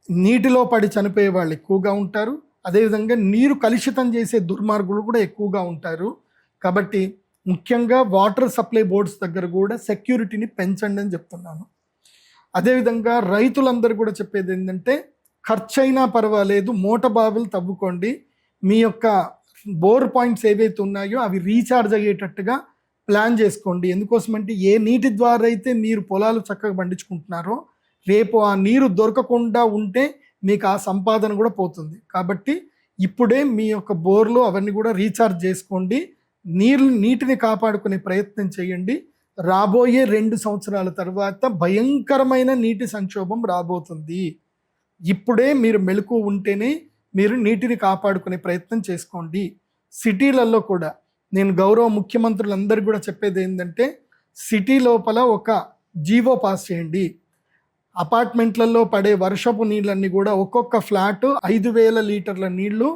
నీటిలో పడి చనిపోయే వాళ్ళు ఎక్కువగా ఉంటారు, అదేవిధంగా నీరు కలుషితం చేసే దుర్మార్గులు కూడా ఎక్కువగా ఉంటారు. కాబట్టి ముఖ్యంగా వాటర్ సప్లై బోర్డ్స్ దగ్గర కూడా సెక్యూరిటీని పెంచండి అని చెప్తున్నాను. అదేవిధంగా రైతులందరూ కూడా చెప్పేది ఏంటంటే, ఖర్చైనా పర్వాలేదు మోట బావులు తవ్వుకోండి, మీ యొక్క బోర్ పాయింట్స్ ఏవైతే ఉన్నాయో అవి రీఛార్జ్ అయ్యేటట్టుగా ప్లాన్ చేసుకోండి. ఎందుకోసమంటే ఏ నీటి ద్వారా అయితే మీరు పొలాలు చక్కగా పండించుకుంటున్నారో రేపు ఆ నీరు దొరకకుండా ఉంటే మీకు ఆ సంపాదన కూడా పోతుంది. కాబట్టి ఇప్పుడే మీ యొక్క బోర్లు అవన్నీ కూడా రీఛార్జ్ చేసుకోండి, నీటిని కాపాడుకునే ప్రయత్నం చేయండి. రాబోయే 2 సంవత్సరాల తర్వాత భయంకరమైన నీటి సంక్షోభం రాబోతుంది. ఇప్పుడే మీరు మెలకు ఉంటేనే మీరు నీటిని కాపాడుకునే ప్రయత్నం చేసుకోండి. సిటీలలో కూడా నేను గౌరవ ముఖ్యమంత్రులందరికీ కూడా చెప్పేది ఏంటంటే, సిటీ లోపల ఒక జీవో పాస్ చేయండి. అపార్ట్మెంట్లలో పడే వర్షపు నీళ్ళన్నీ కూడా ఒక్కొక్క ఫ్లాట్ 5,000 లీటర్ల నీళ్లు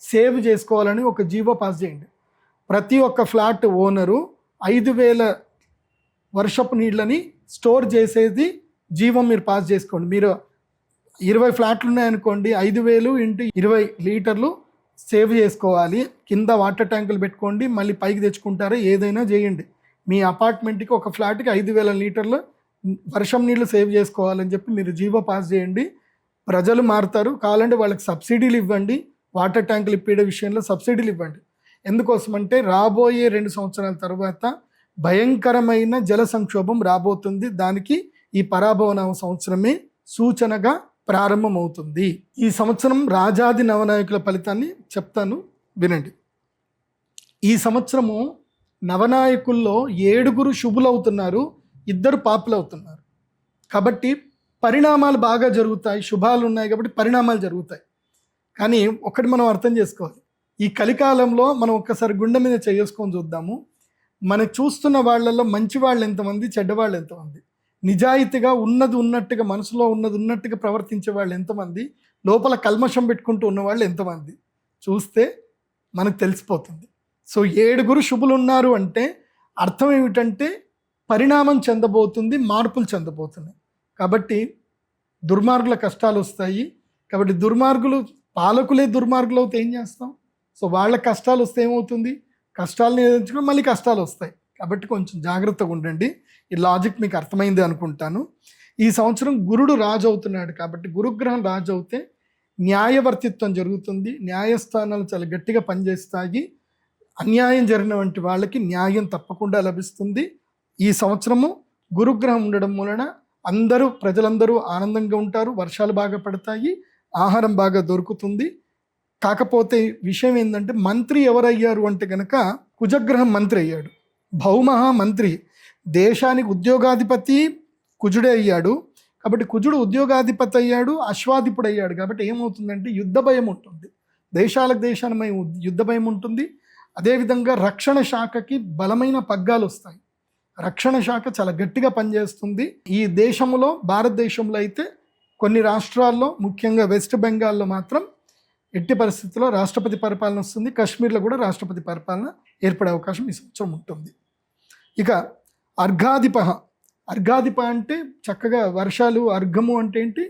సేవ్ చేసుకోవాలని ఒక జీవో పాస్ చేయండి. ప్రతి ఒక్క ఫ్లాట్ ఓనరు 5,000 వర్షపు నీళ్ళని స్టోర్ చేసేది జీవం మీరు పాస్ చేసుకోండి. మీరు 20 ఫ్లాట్లు ఉన్నాయనుకోండి, 5,000 ఇంటూ 20 లీటర్లు సేవ్ చేసుకోవాలి. కింద వాటర్ ట్యాంకులు పెట్టుకోండి, మళ్ళీ పైకి తెచ్చుకుంటారా ఏదైనా చేయండి. మీ అపార్ట్మెంట్కి ఒక ఫ్లాట్కి 5,000 లీటర్లు వర్షం నీళ్ళు సేవ్ చేసుకోవాలని చెప్పి మీరు జీవో పాస్ చేయండి. ప్రజలు మారుతారు. కావాలంటే వాళ్ళకి సబ్సిడీలు ఇవ్వండి, వాటర్ ట్యాంకులు ఇప్పే విషయంలో సబ్సిడీలు ఇవ్వండి. ఎందుకోసమంటే రాబోయే 2 సంవత్సరాల తర్వాత భయంకరమైన జల సంక్షోభం రాబోతుంది. దానికి ఈ పరాభవనామ సంవత్సరమే సూచనగా ప్రారంభమవుతుంది. ఈ సంవత్సరం రాజాది నవనాయకుల ఫలితాన్ని చెప్తాను, వినండి. ఈ సంవత్సరము నవనాయకుల్లో 7 శుభులవుతున్నారు, 2 పాపులవుతున్నారు. కాబట్టి పరిణామాలు బాగా జరుగుతాయి, శుభాలు ఉన్నాయి కాబట్టి పరిణామాలు జరుగుతాయి. కానీ ఒకటి మనం అర్థం చేసుకోవాలి, ఈ కలికాలంలో మనం ఒక్కసారి గుండె మీద చేసుకొని చూద్దాము. మనకు చూస్తున్న వాళ్ళల్లో మంచి వాళ్ళు ఎంతమంది, చెడ్డవాళ్ళు ఎంతమంది, నిజాయితీగా ఉన్నది ఉన్నట్టుగా మనసులో ఉన్నది ఉన్నట్టుగా ప్రవర్తించే వాళ్ళు ఎంతమంది, లోపల కల్మషం పెట్టుకుంటూ ఉన్నవాళ్ళు ఎంతమంది చూస్తే మనకు తెలిసిపోతుంది. సో 7 శుభులు ఉన్నారు అంటే అర్థం ఏమిటంటే పరిణామం చెందబోతుంది, మార్పులు చెందబోతున్నాయి. కాబట్టి దుర్మార్గుల కష్టాలు వస్తాయి. కాబట్టి దుర్మార్గులు పాలకులే దుర్మార్గులు అవుతే ఏం చేస్తాం? సో వాళ్ళ కష్టాలు వస్తే ఏమవుతుంది? కష్టాలను ఎదుర్చుకుని మళ్ళీ కష్టాలు వస్తాయి. కాబట్టి కొంచెం జాగ్రత్తగా ఉండండి. ఈ లాజిక్ మీకు అర్థమైంది అనుకుంటాను. ఈ సంవత్సరం గురుడు రాజు అవుతున్నాడు కాబట్టి గురుగ్రహం రాజు అవుతే న్యాయవర్తిత్వం జరుగుతుంది, న్యాయస్థానాలు చాలా గట్టిగా పనిచేస్తాయి, అన్యాయం జరిగిన వంటి వాళ్ళకి న్యాయం తప్పకుండా లభిస్తుంది. ఈ సంవత్సరము గురుగ్రహం ఉండడం వలన ప్రజలందరూ ఆనందంగా ఉంటారు, వర్షాలు బాగా పడతాయి, ఆహారం బాగా దొరుకుతుంది. కాకపోతే విషయం ఏంటంటే మంత్రి ఎవరయ్యారు అంటే కనుక కుజగ్రహం మంత్రి అయ్యాడు, భౌమహా మంత్రి, దేశానికి ఉద్యోగాధిపతి కుజుడే అయ్యాడు. కాబట్టి కుజుడు ఉద్యోగాధిపతి అయ్యాడు, అశ్వాధిపుడు అయ్యాడు. కాబట్టి ఏమవుతుందంటే యుద్ధ భయం ఉంటుంది, దేశానికి యుద్ధ భయం ఉంటుంది. అదేవిధంగా రక్షణ శాఖకి బలమైన పగ్గాలు వస్తాయి, రక్షణ శాఖ చాలా గట్టిగా పనిచేస్తుంది. ఈ దేశంలో భారతదేశంలో అయితే కొన్ని రాష్ట్రాల్లో ముఖ్యంగా వెస్ట్ బెంగాల్లో మాత్రం ఎట్టి పరిస్థితుల్లో రాష్ట్రపతి పరిపాలన వస్తుంది. కాశ్మీర్లో కూడా రాష్ట్రపతి పరిపాలన ఏర్పడే అవకాశం ఈ సంవత్సరం ఉంటుంది. ఇక అర్ఘాధిప అంటే చక్కగా వర్షాలు, అర్ఘము అంటే ఏంటి?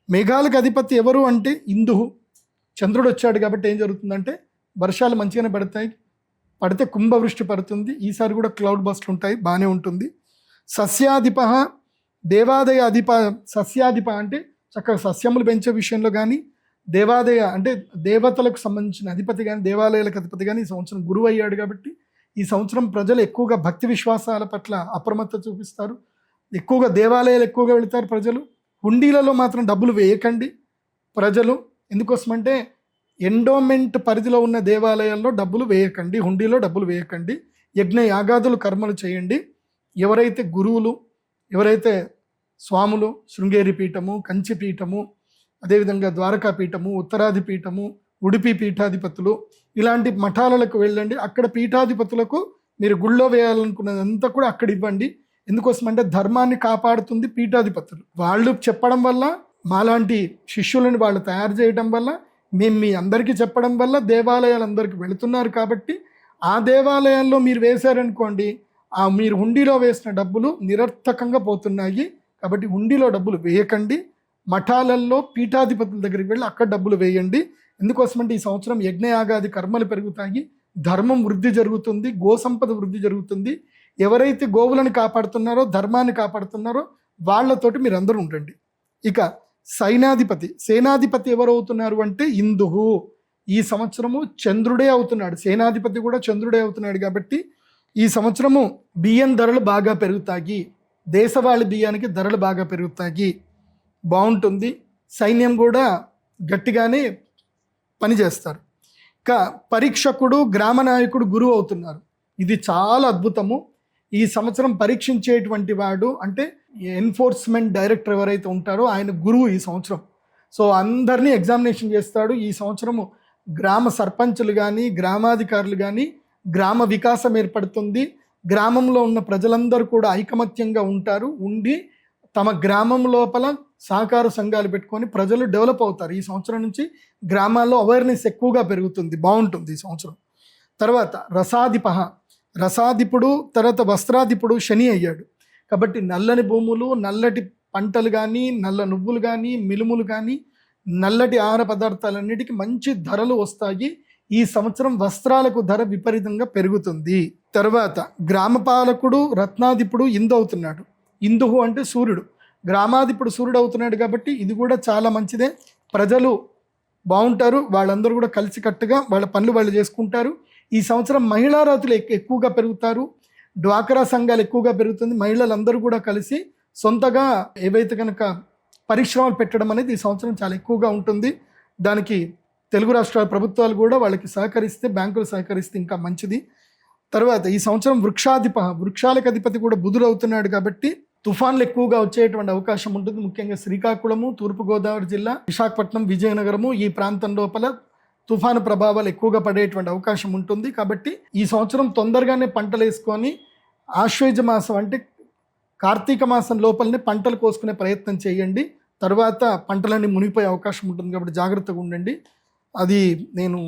మేఘాలకు అధిపతి ఎవరు అంటే ఇందుహు, చంద్రుడు వచ్చాడు. కాబట్టి ఏం జరుగుతుందంటే వర్షాలు మంచిగానే పడితే కుంభవృష్టి పడుతుంది. ఈసారి కూడా క్లౌడ్ బస్ట్లు ఉంటాయి, బాగానే ఉంటుంది. సస్యాధిప దేవాదాయ అధిప సస్యాధిప అంటే చక్కగా సస్యములు పెంచే విషయంలో కానీ, దేవాదాయ అంటే దేవతలకు సంబంధించిన అధిపతి కానీ, దేవాలయాలకు అధిపతి కానీ ఈ సంవత్సరం గురువు అయ్యాడు కాబట్టి ఈ సంవత్సరం ప్రజలు ఎక్కువగా భక్తి విశ్వాసాల పట్ల అప్రమత్తత చూపిస్తారు. ఎక్కువగా దేవాలయాలు ఎక్కువగా వెళతారు ప్రజలు. హుండీలలో మాత్రం డబ్బులు వేయకండి ప్రజలు. ఎందుకోసమంటే ఎండోమెంట్ పరిధిలో ఉన్న దేవాలయాల్లో డబ్బులు వేయకండి, హుండీలో డబ్బులు వేయకండి. యజ్ఞ యాగాదులు కర్మలు చేయండి. ఎవరైతే గురువులు, ఎవరైతే స్వాములు, శృంగేరి పీఠము, కంచి పీఠము, అదేవిధంగా ద్వారకా పీఠము, ఉత్తరాది పీఠము, ఉడిపి పీఠాధిపతులు ఇలాంటి మఠాలకు వెళ్ళండి. అక్కడ పీఠాధిపతులకు మీరు గుళ్ళో వేయాలనుకున్నదంతా కూడా అక్కడ ఇవ్వండి. ఎందుకోసమంటే ధర్మాన్ని కాపాడుతుంది పీఠాధిపతులు. వాళ్ళు చెప్పడం వల్ల, మాలాంటి శిష్యులను వాళ్ళు తయారు చేయడం వల్ల, మేము మీ అందరికీ చెప్పడం వల్ల దేవాలయాలు అందరికీ వెళుతున్నారు. కాబట్టి ఆ దేవాలయాల్లో మీరు వేశారనుకోండి, ఆ మీరు హుండీలో వేసిన డబ్బులు నిరర్థకంగా పోతున్నాయి. కాబట్టి హుండీలో డబ్బులు వేయకండి. మఠాలల్లో పీఠాధిపతుల దగ్గరికి వెళ్ళి అక్కడ డబ్బులు వేయండి. ఎందుకోసమంటే ఈ సంవత్సరం యజ్ఞయాగాది కర్మలు పెరుగుతాయి, ధర్మం వృద్ధి జరుగుతుంది, గోసంపద వృద్ధి జరుగుతుంది. ఎవరైతే గోవులను కాపాడుతున్నారో, ధర్మాన్ని కాపాడుతున్నారో వాళ్ళతోటి మీరు అందరూ ఉండండి. ఇక సేనాధిపతి ఎవరు అవుతున్నారు అంటే ఇందుహు. ఈ సంవత్సరము చంద్రుడే అవుతున్నాడు, సేనాధిపతి కూడా చంద్రుడే అవుతున్నాడు. కాబట్టి ఈ సంవత్సరము బియ్యం ధరలు బాగా పెరుగుతాయి, దేశవాళీ బియ్యానికి ధరలు బాగా పెరుగుతాయి, బాగుంటుంది. సైన్యం కూడా గట్టిగానే పనిచేస్తారు. ఇక పరీక్షకుడు, గ్రామ నాయకుడు గురువు అవుతున్నారు. ఇది చాలా అద్భుతము. ఈ సంవత్సరం పరీక్షించేటువంటి వాడు అంటే ఎన్ఫోర్స్మెంట్ డైరెక్టర్ ఎవరైతే ఉంటారో ఆయన గురువు ఈ సంవత్సరం. సో అందరినీ ఎగ్జామినేషన్ చేస్తాడు. ఈ సంవత్సరము గ్రామ సర్పంచులు కానీ, గ్రామాధికారులు కానీ, గ్రామ వికాసం ఏర్పడుతుంది. గ్రామంలో ఉన్న ప్రజలందరూ కూడా ఐకమత్యంగా ఉంటారు. ఉండి తమ గ్రామం లోపల సహకార సంఘాలు పెట్టుకొని ప్రజలు డెవలప్ అవుతారు. ఈ సంవత్సరం నుంచి గ్రామాల్లో అవేర్నెస్ ఎక్కువగా పెరుగుతుంది, బాగుంటుంది ఈ సంవత్సరం. తర్వాత రసాధిపుడు, తర్వాత వస్త్రాధిపుడు శని అయ్యాడు. కాబట్టి నల్లని భూములు, నల్లటి పంటలు కానీ, నల్ల నువ్వులు కానీ, మినుములు కానీ, నల్లటి ఆహార పదార్థాలన్నిటికీ మంచి ధరలు వస్తాయి. ఈ సంవత్సరం వస్త్రాలకు ధర విపరీతంగా పెరుగుతుంది. తర్వాత గ్రామపాలకుడు, రత్నాధిపుడు ఇందు అవుతున్నాడు. ఇందుహు అంటే సూర్యుడు, గ్రామాధిపుడు సూర్యుడు అవుతున్నాడు. కాబట్టి ఇది కూడా చాలా మంచిదే. ప్రజలు బాగుంటారు, వాళ్ళందరూ కూడా కలిసికట్టుగా వాళ్ళ పనులు వాళ్ళు చేసుకుంటారు. ఈ సంవత్సరం మహిళా రాతులు ఎక్కువగా పెరుగుతారు, డ్వాక్రా సంఘాలు ఎక్కువగా పెరుగుతుంది. మహిళలందరూ కూడా కలిసి సొంతగా ఏవైతే కనుక పరిశ్రమలు పెట్టడం అనేది ఈ సంవత్సరం చాలా ఎక్కువగా ఉంటుంది. దానికి తెలుగు రాష్ట్రాల ప్రభుత్వాలు కూడా వాళ్ళకి సహకరిస్తే, బ్యాంకులు సహకరిస్తే ఇంకా మంచిది. తర్వాత ఈ సంవత్సరం వృక్షాలకు అధిపతి కూడా బుధుడు అవుతున్నాడు. కాబట్టి తుఫాన్లు ఎక్కువగా వచ్చేటువంటి అవకాశం ఉంటుంది. ముఖ్యంగా శ్రీకాకుళము, తూర్పుగోదావరి జిల్లా, విశాఖపట్నం, విజయనగరము ఈ ప్రాంతం లోపల తుఫాను ప్రభావాలు ఎక్కువగా పడేటువంటి అవకాశం ఉంటుంది. కాబట్టి ఈ సంవత్సరం తొందరగానే పంటలు వేసుకొని ఆశ్వేజ మాసం అంటే కార్తీక మాసం లోపలనే పంటలు కోసుకునే ప్రయత్నం చేయండి. తర్వాత పంటలన్నీ మునిగిపోయే అవకాశం ఉంటుంది. కాబట్టి జాగ్రత్తగా ఉండండి. అది నేను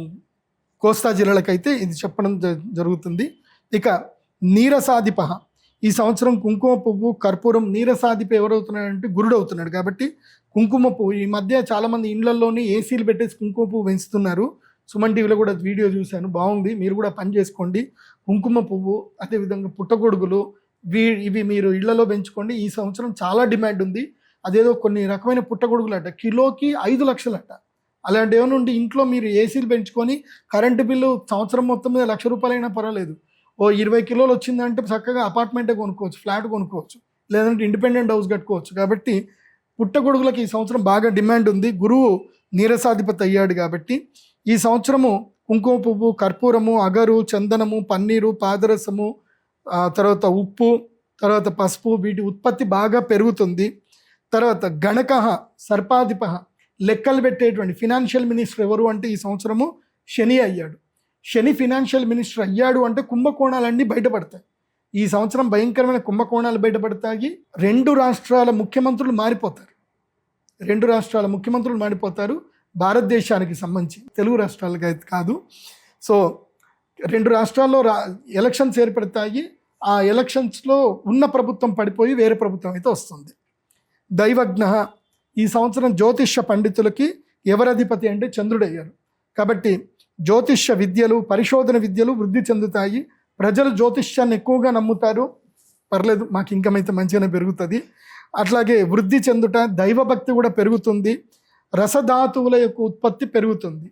కోస్తా జిల్లాలకైతే ఇది చెప్పడం జరుగుతుంది. ఇక నీరసాధిప, ఈ సంవత్సరం కుంకుమ పువ్వు, కర్పూరం. నీరసాధిప ఎవరవుతున్నాడంటే గురుడు అవుతున్నాడు. కాబట్టి కుంకుమ పువ్వు ఈ మధ్య చాలామంది ఇళ్లలోని ఏసీలు పెట్టేసి కుంకుమ పువ్వు పెంచుతున్నారు. సుమన్ టీవీలో కూడా వీడియో చూశాను, బాగుంది. మీరు కూడా పని చేసుకోండి. కుంకుమ పువ్వు, అదేవిధంగా పుట్టగొడుగులు, ఇవి మీరు ఇళ్లలో పెంచుకోండి. ఈ సంవత్సరం చాలా డిమాండ్ ఉంది. అదేదో కొన్ని రకమైన పుట్టగొడుగులు అట కిలోకి 5 లక్షలట. అలాంటి ఏమైనా ఉండి ఇంట్లో మీరు ఏసీలు పెంచుకొని కరెంటు బిల్లు సంవత్సరం మొత్తం మీద ₹1,00,000 అయినా పర్వాలేదు. ఓ 20 కిలోలు వచ్చిందంటే చక్కగా అపార్ట్మెంటే కొనుక్కోవచ్చు, ఫ్లాట్ కొనుక్కోవచ్చు, లేదంటే ఇండిపెండెంట్ హౌస్ కట్టుకోవచ్చు. కాబట్టి పుట్టగొడుగులకు ఈ సంవత్సరం బాగా డిమాండ్ ఉంది. గురువు నీరసాధిపతి అయ్యాడు. కాబట్టి ఈ సంవత్సరము కుంకుమ పువ్వు, కర్పూరము, అగరు, చందనము, పన్నీరు, పాదరసము, తర్వాత ఉప్పు, తర్వాత పసుపు వీటి ఉత్పత్తి బాగా పెరుగుతుంది. తర్వాత గణక సర్పాధిప, లెక్కలు పెట్టేటువంటి ఫినాన్షియల్ మినిస్టర్ ఎవరు అంటే ఈ సంవత్సరము శని అయ్యాడు. శని ఫినాన్షియల్ మినిస్టర్ అయ్యాడు అంటే కుంభకోణాలన్నీ బయటపడతాయి. ఈ సంవత్సరం భయంకరమైన కుంభకోణాలు బయటపడతాయి. 2 రాష్ట్రాల ముఖ్యమంత్రులు మారిపోతారు. భారతదేశానికి సంబంధించి తెలుగు రాష్ట్రాలకు అయితే కాదు. సో 2 రాష్ట్రాల్లో ఎలక్షన్స్ ఏర్పడతాయి. ఆ ఎలక్షన్స్లో ఉన్న ప్రభుత్వం పడిపోయి వేరే ప్రభుత్వం అయితే వస్తుంది. దైవజ్ఞ, ఈ సంవత్సరం జ్యోతిష్య పండితులకి ఎవరధిపతి అంటే చంద్రుడయ్యారు. కాబట్టి జ్యోతిష్య విద్యలు, పరిశోధన విద్యలు వృద్ధి చెందుతాయి. ప్రజలు జ్యోతిష్యాన్ని ఎక్కువగా నమ్ముతారు. పర్లేదు, మాకు ఇన్కమ్ అయితే మంచిగానే పెరుగుతుంది. అట్లాగే వృద్ధి చెందుట, దైవభక్తి కూడా పెరుగుతుంది, రసధాతువుల యొక్క ఉత్పత్తి పెరుగుతుంది.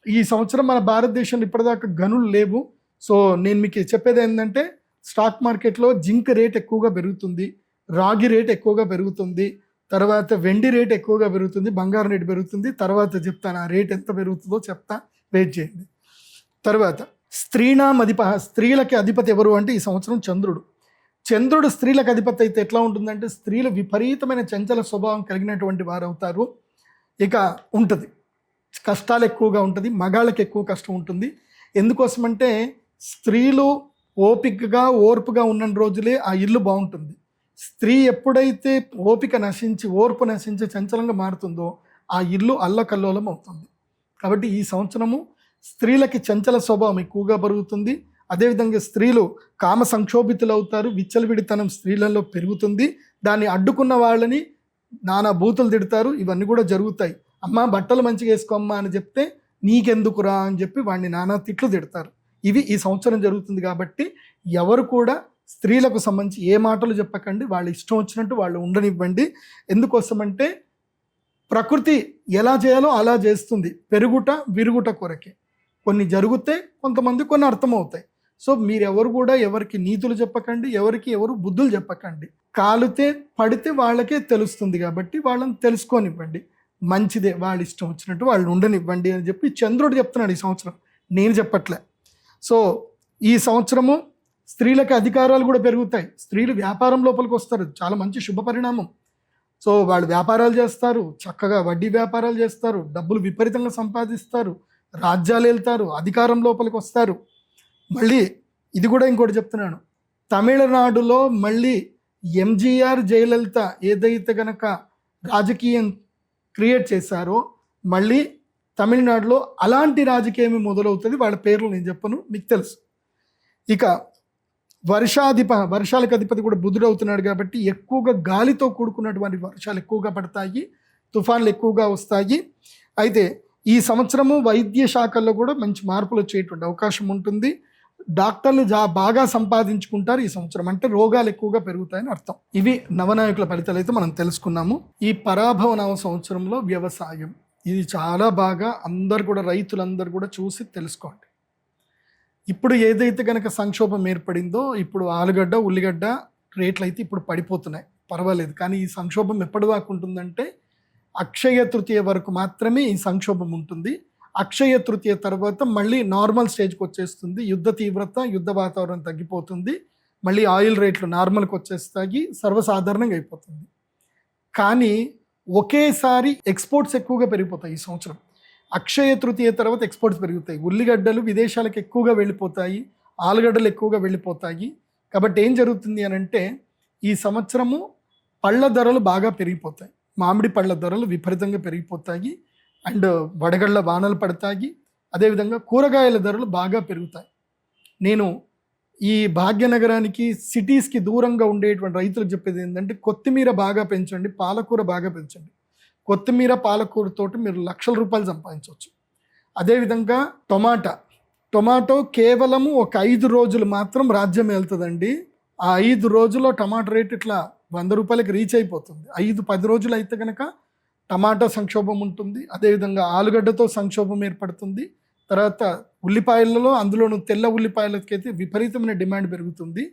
ఈ సంవత్సరం మన భారతదేశంలో ఇప్పటిదాకా గనులు లేవు. సో నేను మీకు చెప్పేది ఏంటంటే స్టాక్ మార్కెట్లో జింక్ రేట్ ఎక్కువగా పెరుగుతుంది, రాగి రేట్ ఎక్కువగా పెరుగుతుంది, తర్వాత వెండి రేట్ ఎక్కువగా పెరుగుతుంది, బంగారం రేట్ పెరుగుతుంది. తర్వాత చెప్తాను ఆ రేట్ ఎంత పెరుగుతుందో చెప్తా, వెయిట్ చేయండి. తర్వాత స్త్రీలకి అధిపతి ఎవరు అంటే ఈ సంవత్సరం చంద్రుడు. చంద్రుడు స్త్రీలకు అధిపతి అయితే ఎట్లా ఉంటుందంటే స్త్రీలు విపరీతమైన చంచల స్వభావం కలిగినటువంటి వారు అవుతారు. ఇక ఉంటుంది కష్టాలు ఎక్కువగా ఉంటుంది, మగాళ్ళకి ఎక్కువ కష్టం ఉంటుంది. ఎందుకోసమంటే స్త్రీలు ఓపికగా ఓర్పుగా ఉన్న రోజులే ఆ ఇల్లు బాగుంటుంది. స్త్రీ ఎప్పుడైతే ఓపిక నశించి ఓర్పు నశించి చంచలంగా మారుతుందో ఆ ఇల్లు అల్లకల్లోలం అవుతుంది. కాబట్టి ఈ సంవత్సరము స్త్రీలకి చంచల స్వభావం ఎక్కువగా పెరుగుతుంది. అదేవిధంగా స్త్రీలు కామ సంక్షోభితులు అవుతారు, విచ్చలవిడితనం స్త్రీలలో పెరుగుతుంది. దాన్ని అడ్డుకున్న వాళ్ళని నానా బూతులు తిడతారు. ఇవన్నీ కూడా జరుగుతాయి. అమ్మ బట్టలు మంచిగా వేసుకోమ్మా అని చెప్తే నీకెందుకురా అని చెప్పి వాడిని నానా తిట్లు తిడతారు. ఇవి ఈ సంవత్సరం జరుగుతుంది. కాబట్టి ఎవరు కూడా స్త్రీలకు సంబంధించి ఏ మాటలు చెప్పకండి, వాళ్ళు ఇష్టం వచ్చినట్టు వాళ్ళు ఉండనివ్వండి. ఎందుకోసమంటే ప్రకృతి ఎలా చేయాలో అలా చేస్తుంది, పెరుగుట విరుగుట కొరకే. కొన్ని జరిగితే కొంతమంది కొన్ని అర్థమవుతాయి. సో మీరెవరు కూడా ఎవరికి నీతులు చెప్పకండి, ఎవరు బుద్ధులు చెప్పకండి. కాలితే పడితే వాళ్ళకే తెలుస్తుంది కాబట్టి వాళ్ళని తెలుసుకోనివ్వండి. మంచిదే, వాళ్ళ ఇష్టం వచ్చినట్టు వాళ్ళు ఉండనివ్వండి అని చెప్పి చంద్రుడు చెప్తున్నాడు ఈ సంవత్సరం, నేను చెప్పట్లే. సో ఈ సంవత్సరము స్త్రీలకి అధికారాలు కూడా పెరుగుతాయి. స్త్రీలు వ్యాపారం లోపలికి వస్తారు, చాలా మంచి శుభ పరిణామం. సో వాళ్ళు వ్యాపారాలు చేస్తారు, చక్కగా వడ్డీ వ్యాపారాలు చేస్తారు, డబ్బులు విపరీతంగా సంపాదిస్తారు, రాజ్యాలు వెళ్తారు, అధికారం లోపలికి వస్తారు. మళ్ళీ ఇది కూడా ఇంకోటి చెప్తున్నాను, తమిళనాడులో మళ్ళీ ఎంజీఆర్ జయలలిత ఏదైతే గనక రాజకీయం క్రియేట్ చేశారో మళ్ళీ తమిళనాడులో అలాంటి రాజకీయం మొదలవుతుంది. వాళ్ళ పేర్లు నేను చెప్పను, మీకు తెలుసు. ఇక వర్షాలకు అధిపతి కూడా బుధుడు అవుతున్నాడు కాబట్టి ఎక్కువగా గాలితో కూడుకున్నటువంటి వర్షాలు ఎక్కువగా పడతాయి, తుఫాన్లు ఎక్కువగా వస్తాయి. అయితే ఈ సంవత్సరము వైద్య శాఖల్లో కూడా మంచి మార్పులు వచ్చేటువంటి అవకాశం ఉంటుంది. డాక్టర్లు బాగా సంపాదించుకుంటారు ఈ సంవత్సరం, అంటే రోగాలు ఎక్కువగా పెరుగుతాయని అర్థం. ఇవి నవనాయకుల ఫలితాలు అయితే మనం తెలుసుకున్నాము. ఈ పరాభవ నవ సంవత్సరంలో వ్యవసాయం ఇది చాలా బాగా అందరు కూడా రైతులందరూ కూడా చూసి తెలుసుకోండి. ఇప్పుడు ఏదైతే కనుక సంక్షోభం ఏర్పడిందో, ఇప్పుడు ఆలుగడ్డ ఉల్లిగడ్డ రేట్లు అయితే ఇప్పుడు పడిపోతున్నాయి, పర్వాలేదు. కానీ ఈ సంక్షోభం ఎప్పటి దాకా ఉంటుందంటే అక్షయ తృతీయ వరకు మాత్రమే ఈ సంక్షోభం ఉంటుంది. అక్షయ తృతీయ తర్వాత మళ్ళీ నార్మల్ స్టేజ్కి వచ్చేస్తుంది. యుద్ధ తీవ్రత, యుద్ధ వాతావరణం తగ్గిపోతుంది. మళ్ళీ ఆయిల్ రేట్లు నార్మల్కి వచ్చేస్తాయి, సర్వసాధారణంగా అయిపోతుంది. కానీ ఒకేసారి ఎక్స్పోర్ట్స్ ఎక్కువగా పెరిగిపోతాయి ఈ సంవత్సరం. అక్షయ తృతీయ తర్వాత ఎక్స్పోర్ట్స్ పెరుగుతాయి. ఉల్లిగడ్డలు విదేశాలకు ఎక్కువగా వెళ్ళిపోతాయి, ఆలుగడ్డలు ఎక్కువగా వెళ్ళిపోతాయి. కాబట్టి ఏం జరుగుతుంది అని అంటే ఈ సంవత్సరము పళ్ళ ధరలు బాగా పెరిగిపోతాయి. మామిడి పళ్ళ ధరలు విపరీతంగా పెరిగిపోతాయి. అండ్ వడగళ్ళ వానలు పడతాయి. అదేవిధంగా కూరగాయల ధరలు బాగా పెరుగుతాయి. నేను ఈ భాగ్యనగరానికి సిటీస్కి దూరంగా ఉండేటువంటి రైతులకు చెప్పేది ఏంటంటే కొత్తిమీర బాగా పెంచండి, పాలకూర బాగా పెంచండి. కొత్తిమీర పాలకూరతోటి మీరు లక్షల రూపాయలు సంపాదించవచ్చు. అదేవిధంగా టొమాటో కేవలము ఒక 5 రోజులు మాత్రం రాజ్యం వెళ్తుందండి. ఆ 5 రోజుల్లో టమాటో రేట్ ఇట్లా 100 రూపాయలకి రీచ్ అయిపోతుంది. 5-10 రోజులు అయితే కనుక టమాటా సంక్షోభం ఉంటుంది. అదేవిధంగా ఆలుగడ్డతో సంక్షోభం ఏర్పడుతుంది. తర్వాత ఉల్లిపాయలలో అందులోనూ తెల్ల ఉల్లిపాయలకైతే విపరీతమైన డిమాండ్ పెరుగుతుంది.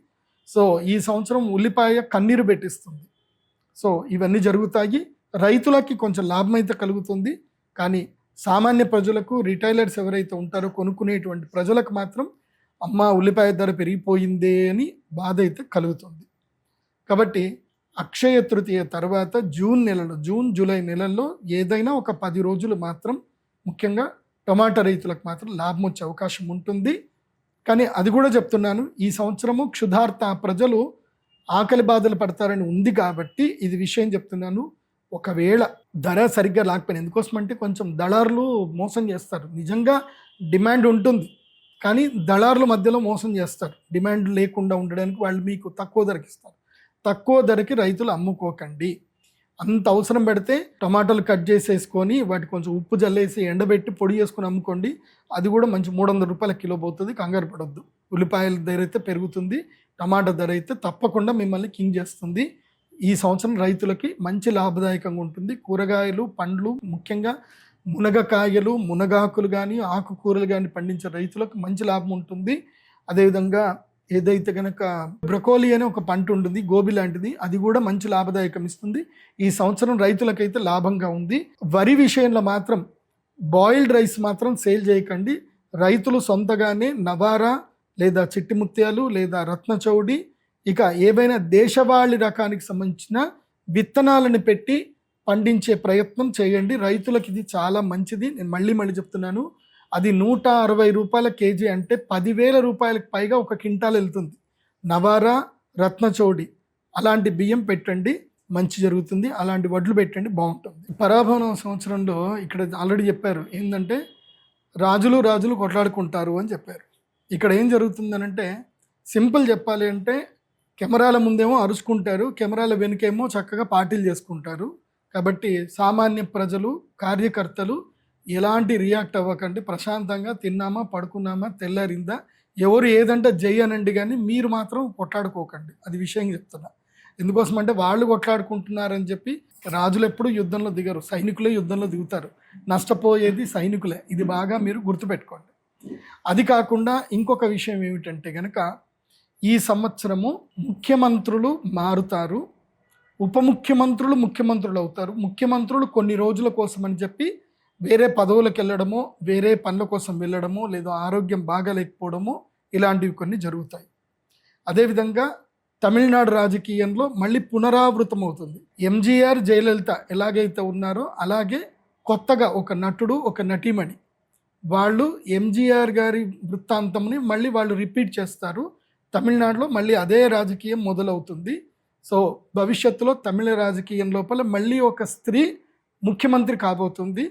సో ఈ సంవత్సరం ఉల్లిపాయ కన్నీరు పెట్టిస్తుంది. సో ఇవన్నీ జరుగుతాయి. రైతులకి కొంచెం లాభం అయితే కలుగుతుంది. కానీ సామాన్య ప్రజలకు, రిటైలర్స్ ఎవరైతే ఉంటారో కొనుక్కునేటువంటి ప్రజలకు మాత్రం అమ్మ ఉల్లిపాయ ధర పెరిగిపోయిందే అని బాధ అయితే కలుగుతుంది. కాబట్టి అక్షయ తృతీయ తర్వాత జూన్ జూలై నెలల్లో ఏదైనా ఒక 10 రోజులు మాత్రం ముఖ్యంగా టమాటా రైతులకు మాత్రం లాభం వచ్చే అవకాశం ఉంటుంది. కానీ అది కూడా చెప్తున్నాను, ఈ సంవత్సరము క్షుధార్త ప్రజలు ఆకలి బాధలు పడతారని ఉంది కాబట్టి ఇది విషయం చెప్తున్నాను. ఒకవేళ ధర సరిగ్గా లేకపోయినా, ఎందుకోసమంటే కొంచెం దళారులు మోసం చేస్తారు. నిజంగా డిమాండ్ ఉంటుంది కానీ దళారుల మధ్యలో మోసం చేస్తారు. డిమాండ్ లేకుండా ఉండడానికి వాళ్ళు మీకు తక్కువ ధరకి ఇస్తారు. తక్కువ ధరకి రైతులు అమ్ముకోకండి. అంత అవసరం పెడితే టమాటాలు కట్ చేసేసుకొని వాటి కొంచెం ఉప్పు జల్లేసి ఎండబెట్టి పొడి చేసుకొని అమ్ముకోండి. అది కూడా మంచి 300 రూపాయల కిలో పోతుంది. కంగారు పడొద్దు. ఉల్లిపాయల ధర అయితే పెరుగుతుంది, టమాటా ధర అయితే తప్పకుండా మిమ్మల్ని కింగ్ చేస్తుంది. ఈ సంవత్సరం రైతులకి మంచి లాభదాయకంగా ఉంటుంది. కూరగాయలు, పండ్లు, ముఖ్యంగా మునగకాయలు, మునగాకులు కానీ ఆకుకూరలు కానీ పండించే రైతులకు మంచి లాభం ఉంటుంది. అదేవిధంగా ఏదైతే కనుక బ్రొకోలీ అనే ఒక పంట ఉంటుంది, గోబీ లాంటిది, అది కూడా మంచి లాభదాయకం ఇస్తుంది. ఈ సంవత్సరం రైతులకైతే లాభంగా ఉంది. వరి విషయంలో మాత్రం బాయిల్డ్ రైస్ మాత్రం సేల్ చేయకండి. రైతులు సొంతగానే నవారా లేదా చిట్టి ముత్యాలు లేదా రత్నచౌడి, ఇక ఏవైనా దేశవాళీ రకానికి సంబంధించిన విత్తనాలను పెట్టి పండించే ప్రయత్నం చేయండి. రైతులకు ఇది చాలా మంచిది. నేను మళ్ళీ చెప్తున్నాను, అది 160 రూపాయల కేజీ అంటే 10,000 రూపాయలకు పైగా ఒక క్వింటాల్ వెళ్తుంది. నవారా, రత్నచౌడి అలాంటి బియ్యం పెట్టండి, మంచి జరుగుతుంది. అలాంటి వడ్లు పెట్టండి, బాగుంటుంది. పరాభవన సంవత్సరంలో ఇక్కడ ఆల్రెడీ చెప్పారు ఏంటంటే రాజులు కొట్లాడుకుంటారు అని చెప్పారు. ఇక్కడ ఏం జరుగుతుందనంటే సింపుల్ చెప్పాలి అంటే కెమెరాల ముందేమో అరుచుకుంటారు, కెమెరాల వెనుకేమో చక్కగా పార్టీలు చేసుకుంటారు. కాబట్టి సామాన్య ప్రజలు, కార్యకర్తలు ఎలాంటి రియాక్ట్ అవ్వకండి. ప్రశాంతంగా తిన్నామా, పడుకున్నామా, తెల్లారిందా, ఎవరు ఏదంటే జై అనండి, కానీ మీరు మాత్రం కొట్లాడుకోకండి. అది విషయం చెప్తున్నా. ఎందుకోసం అంటే వాళ్ళు కొట్లాడుకుంటున్నారని చెప్పి రాజులు ఎప్పుడు యుద్ధంలో దిగరు, సైనికులే యుద్ధంలో దిగుతారు. నష్టపోయేది సైనికులే. ఇది బాగా మీరు గుర్తుపెట్టుకోండి. అది కాకుండా ఇంకొక విషయం ఏమిటంటే కనుక ఈ సంవత్సరము ముఖ్యమంత్రులు మారుతారు, ఉప ముఖ్యమంత్రులు ముఖ్యమంత్రులు అవుతారు. ముఖ్యమంత్రులు కొన్ని రోజుల కోసం అని చెప్పి వేరే పదవులకు వెళ్ళడమో, వేరే పనుల కోసం వెళ్ళడమో, లేదా ఆరోగ్యం బాగాలేకపోవడమో, ఇలాంటివి కొన్ని జరుగుతాయి. అదేవిధంగా తమిళనాడు రాజకీయంలో మళ్ళీ పునరావృతం అవుతుంది. ఎంజీఆర్, జయలలిత ఎలాగైతే ఉన్నారో అలాగే కొత్తగా ఒక నటుడు, ఒక నటీమణి, వాళ్ళు ఎంజీఆర్ గారి వృత్తాంతంని మళ్ళీ వాళ్ళు రిపీట్ చేస్తారు. తమిళనాడులో మళ్ళీ అదే రాజకీయం మొదలవుతుంది. సో భవిష్యత్తులో తమిళ రాజకీయం లోపల మళ్ళీ ఒక స్త్రీ ముఖ్యమంత్రి కాబోతుంది.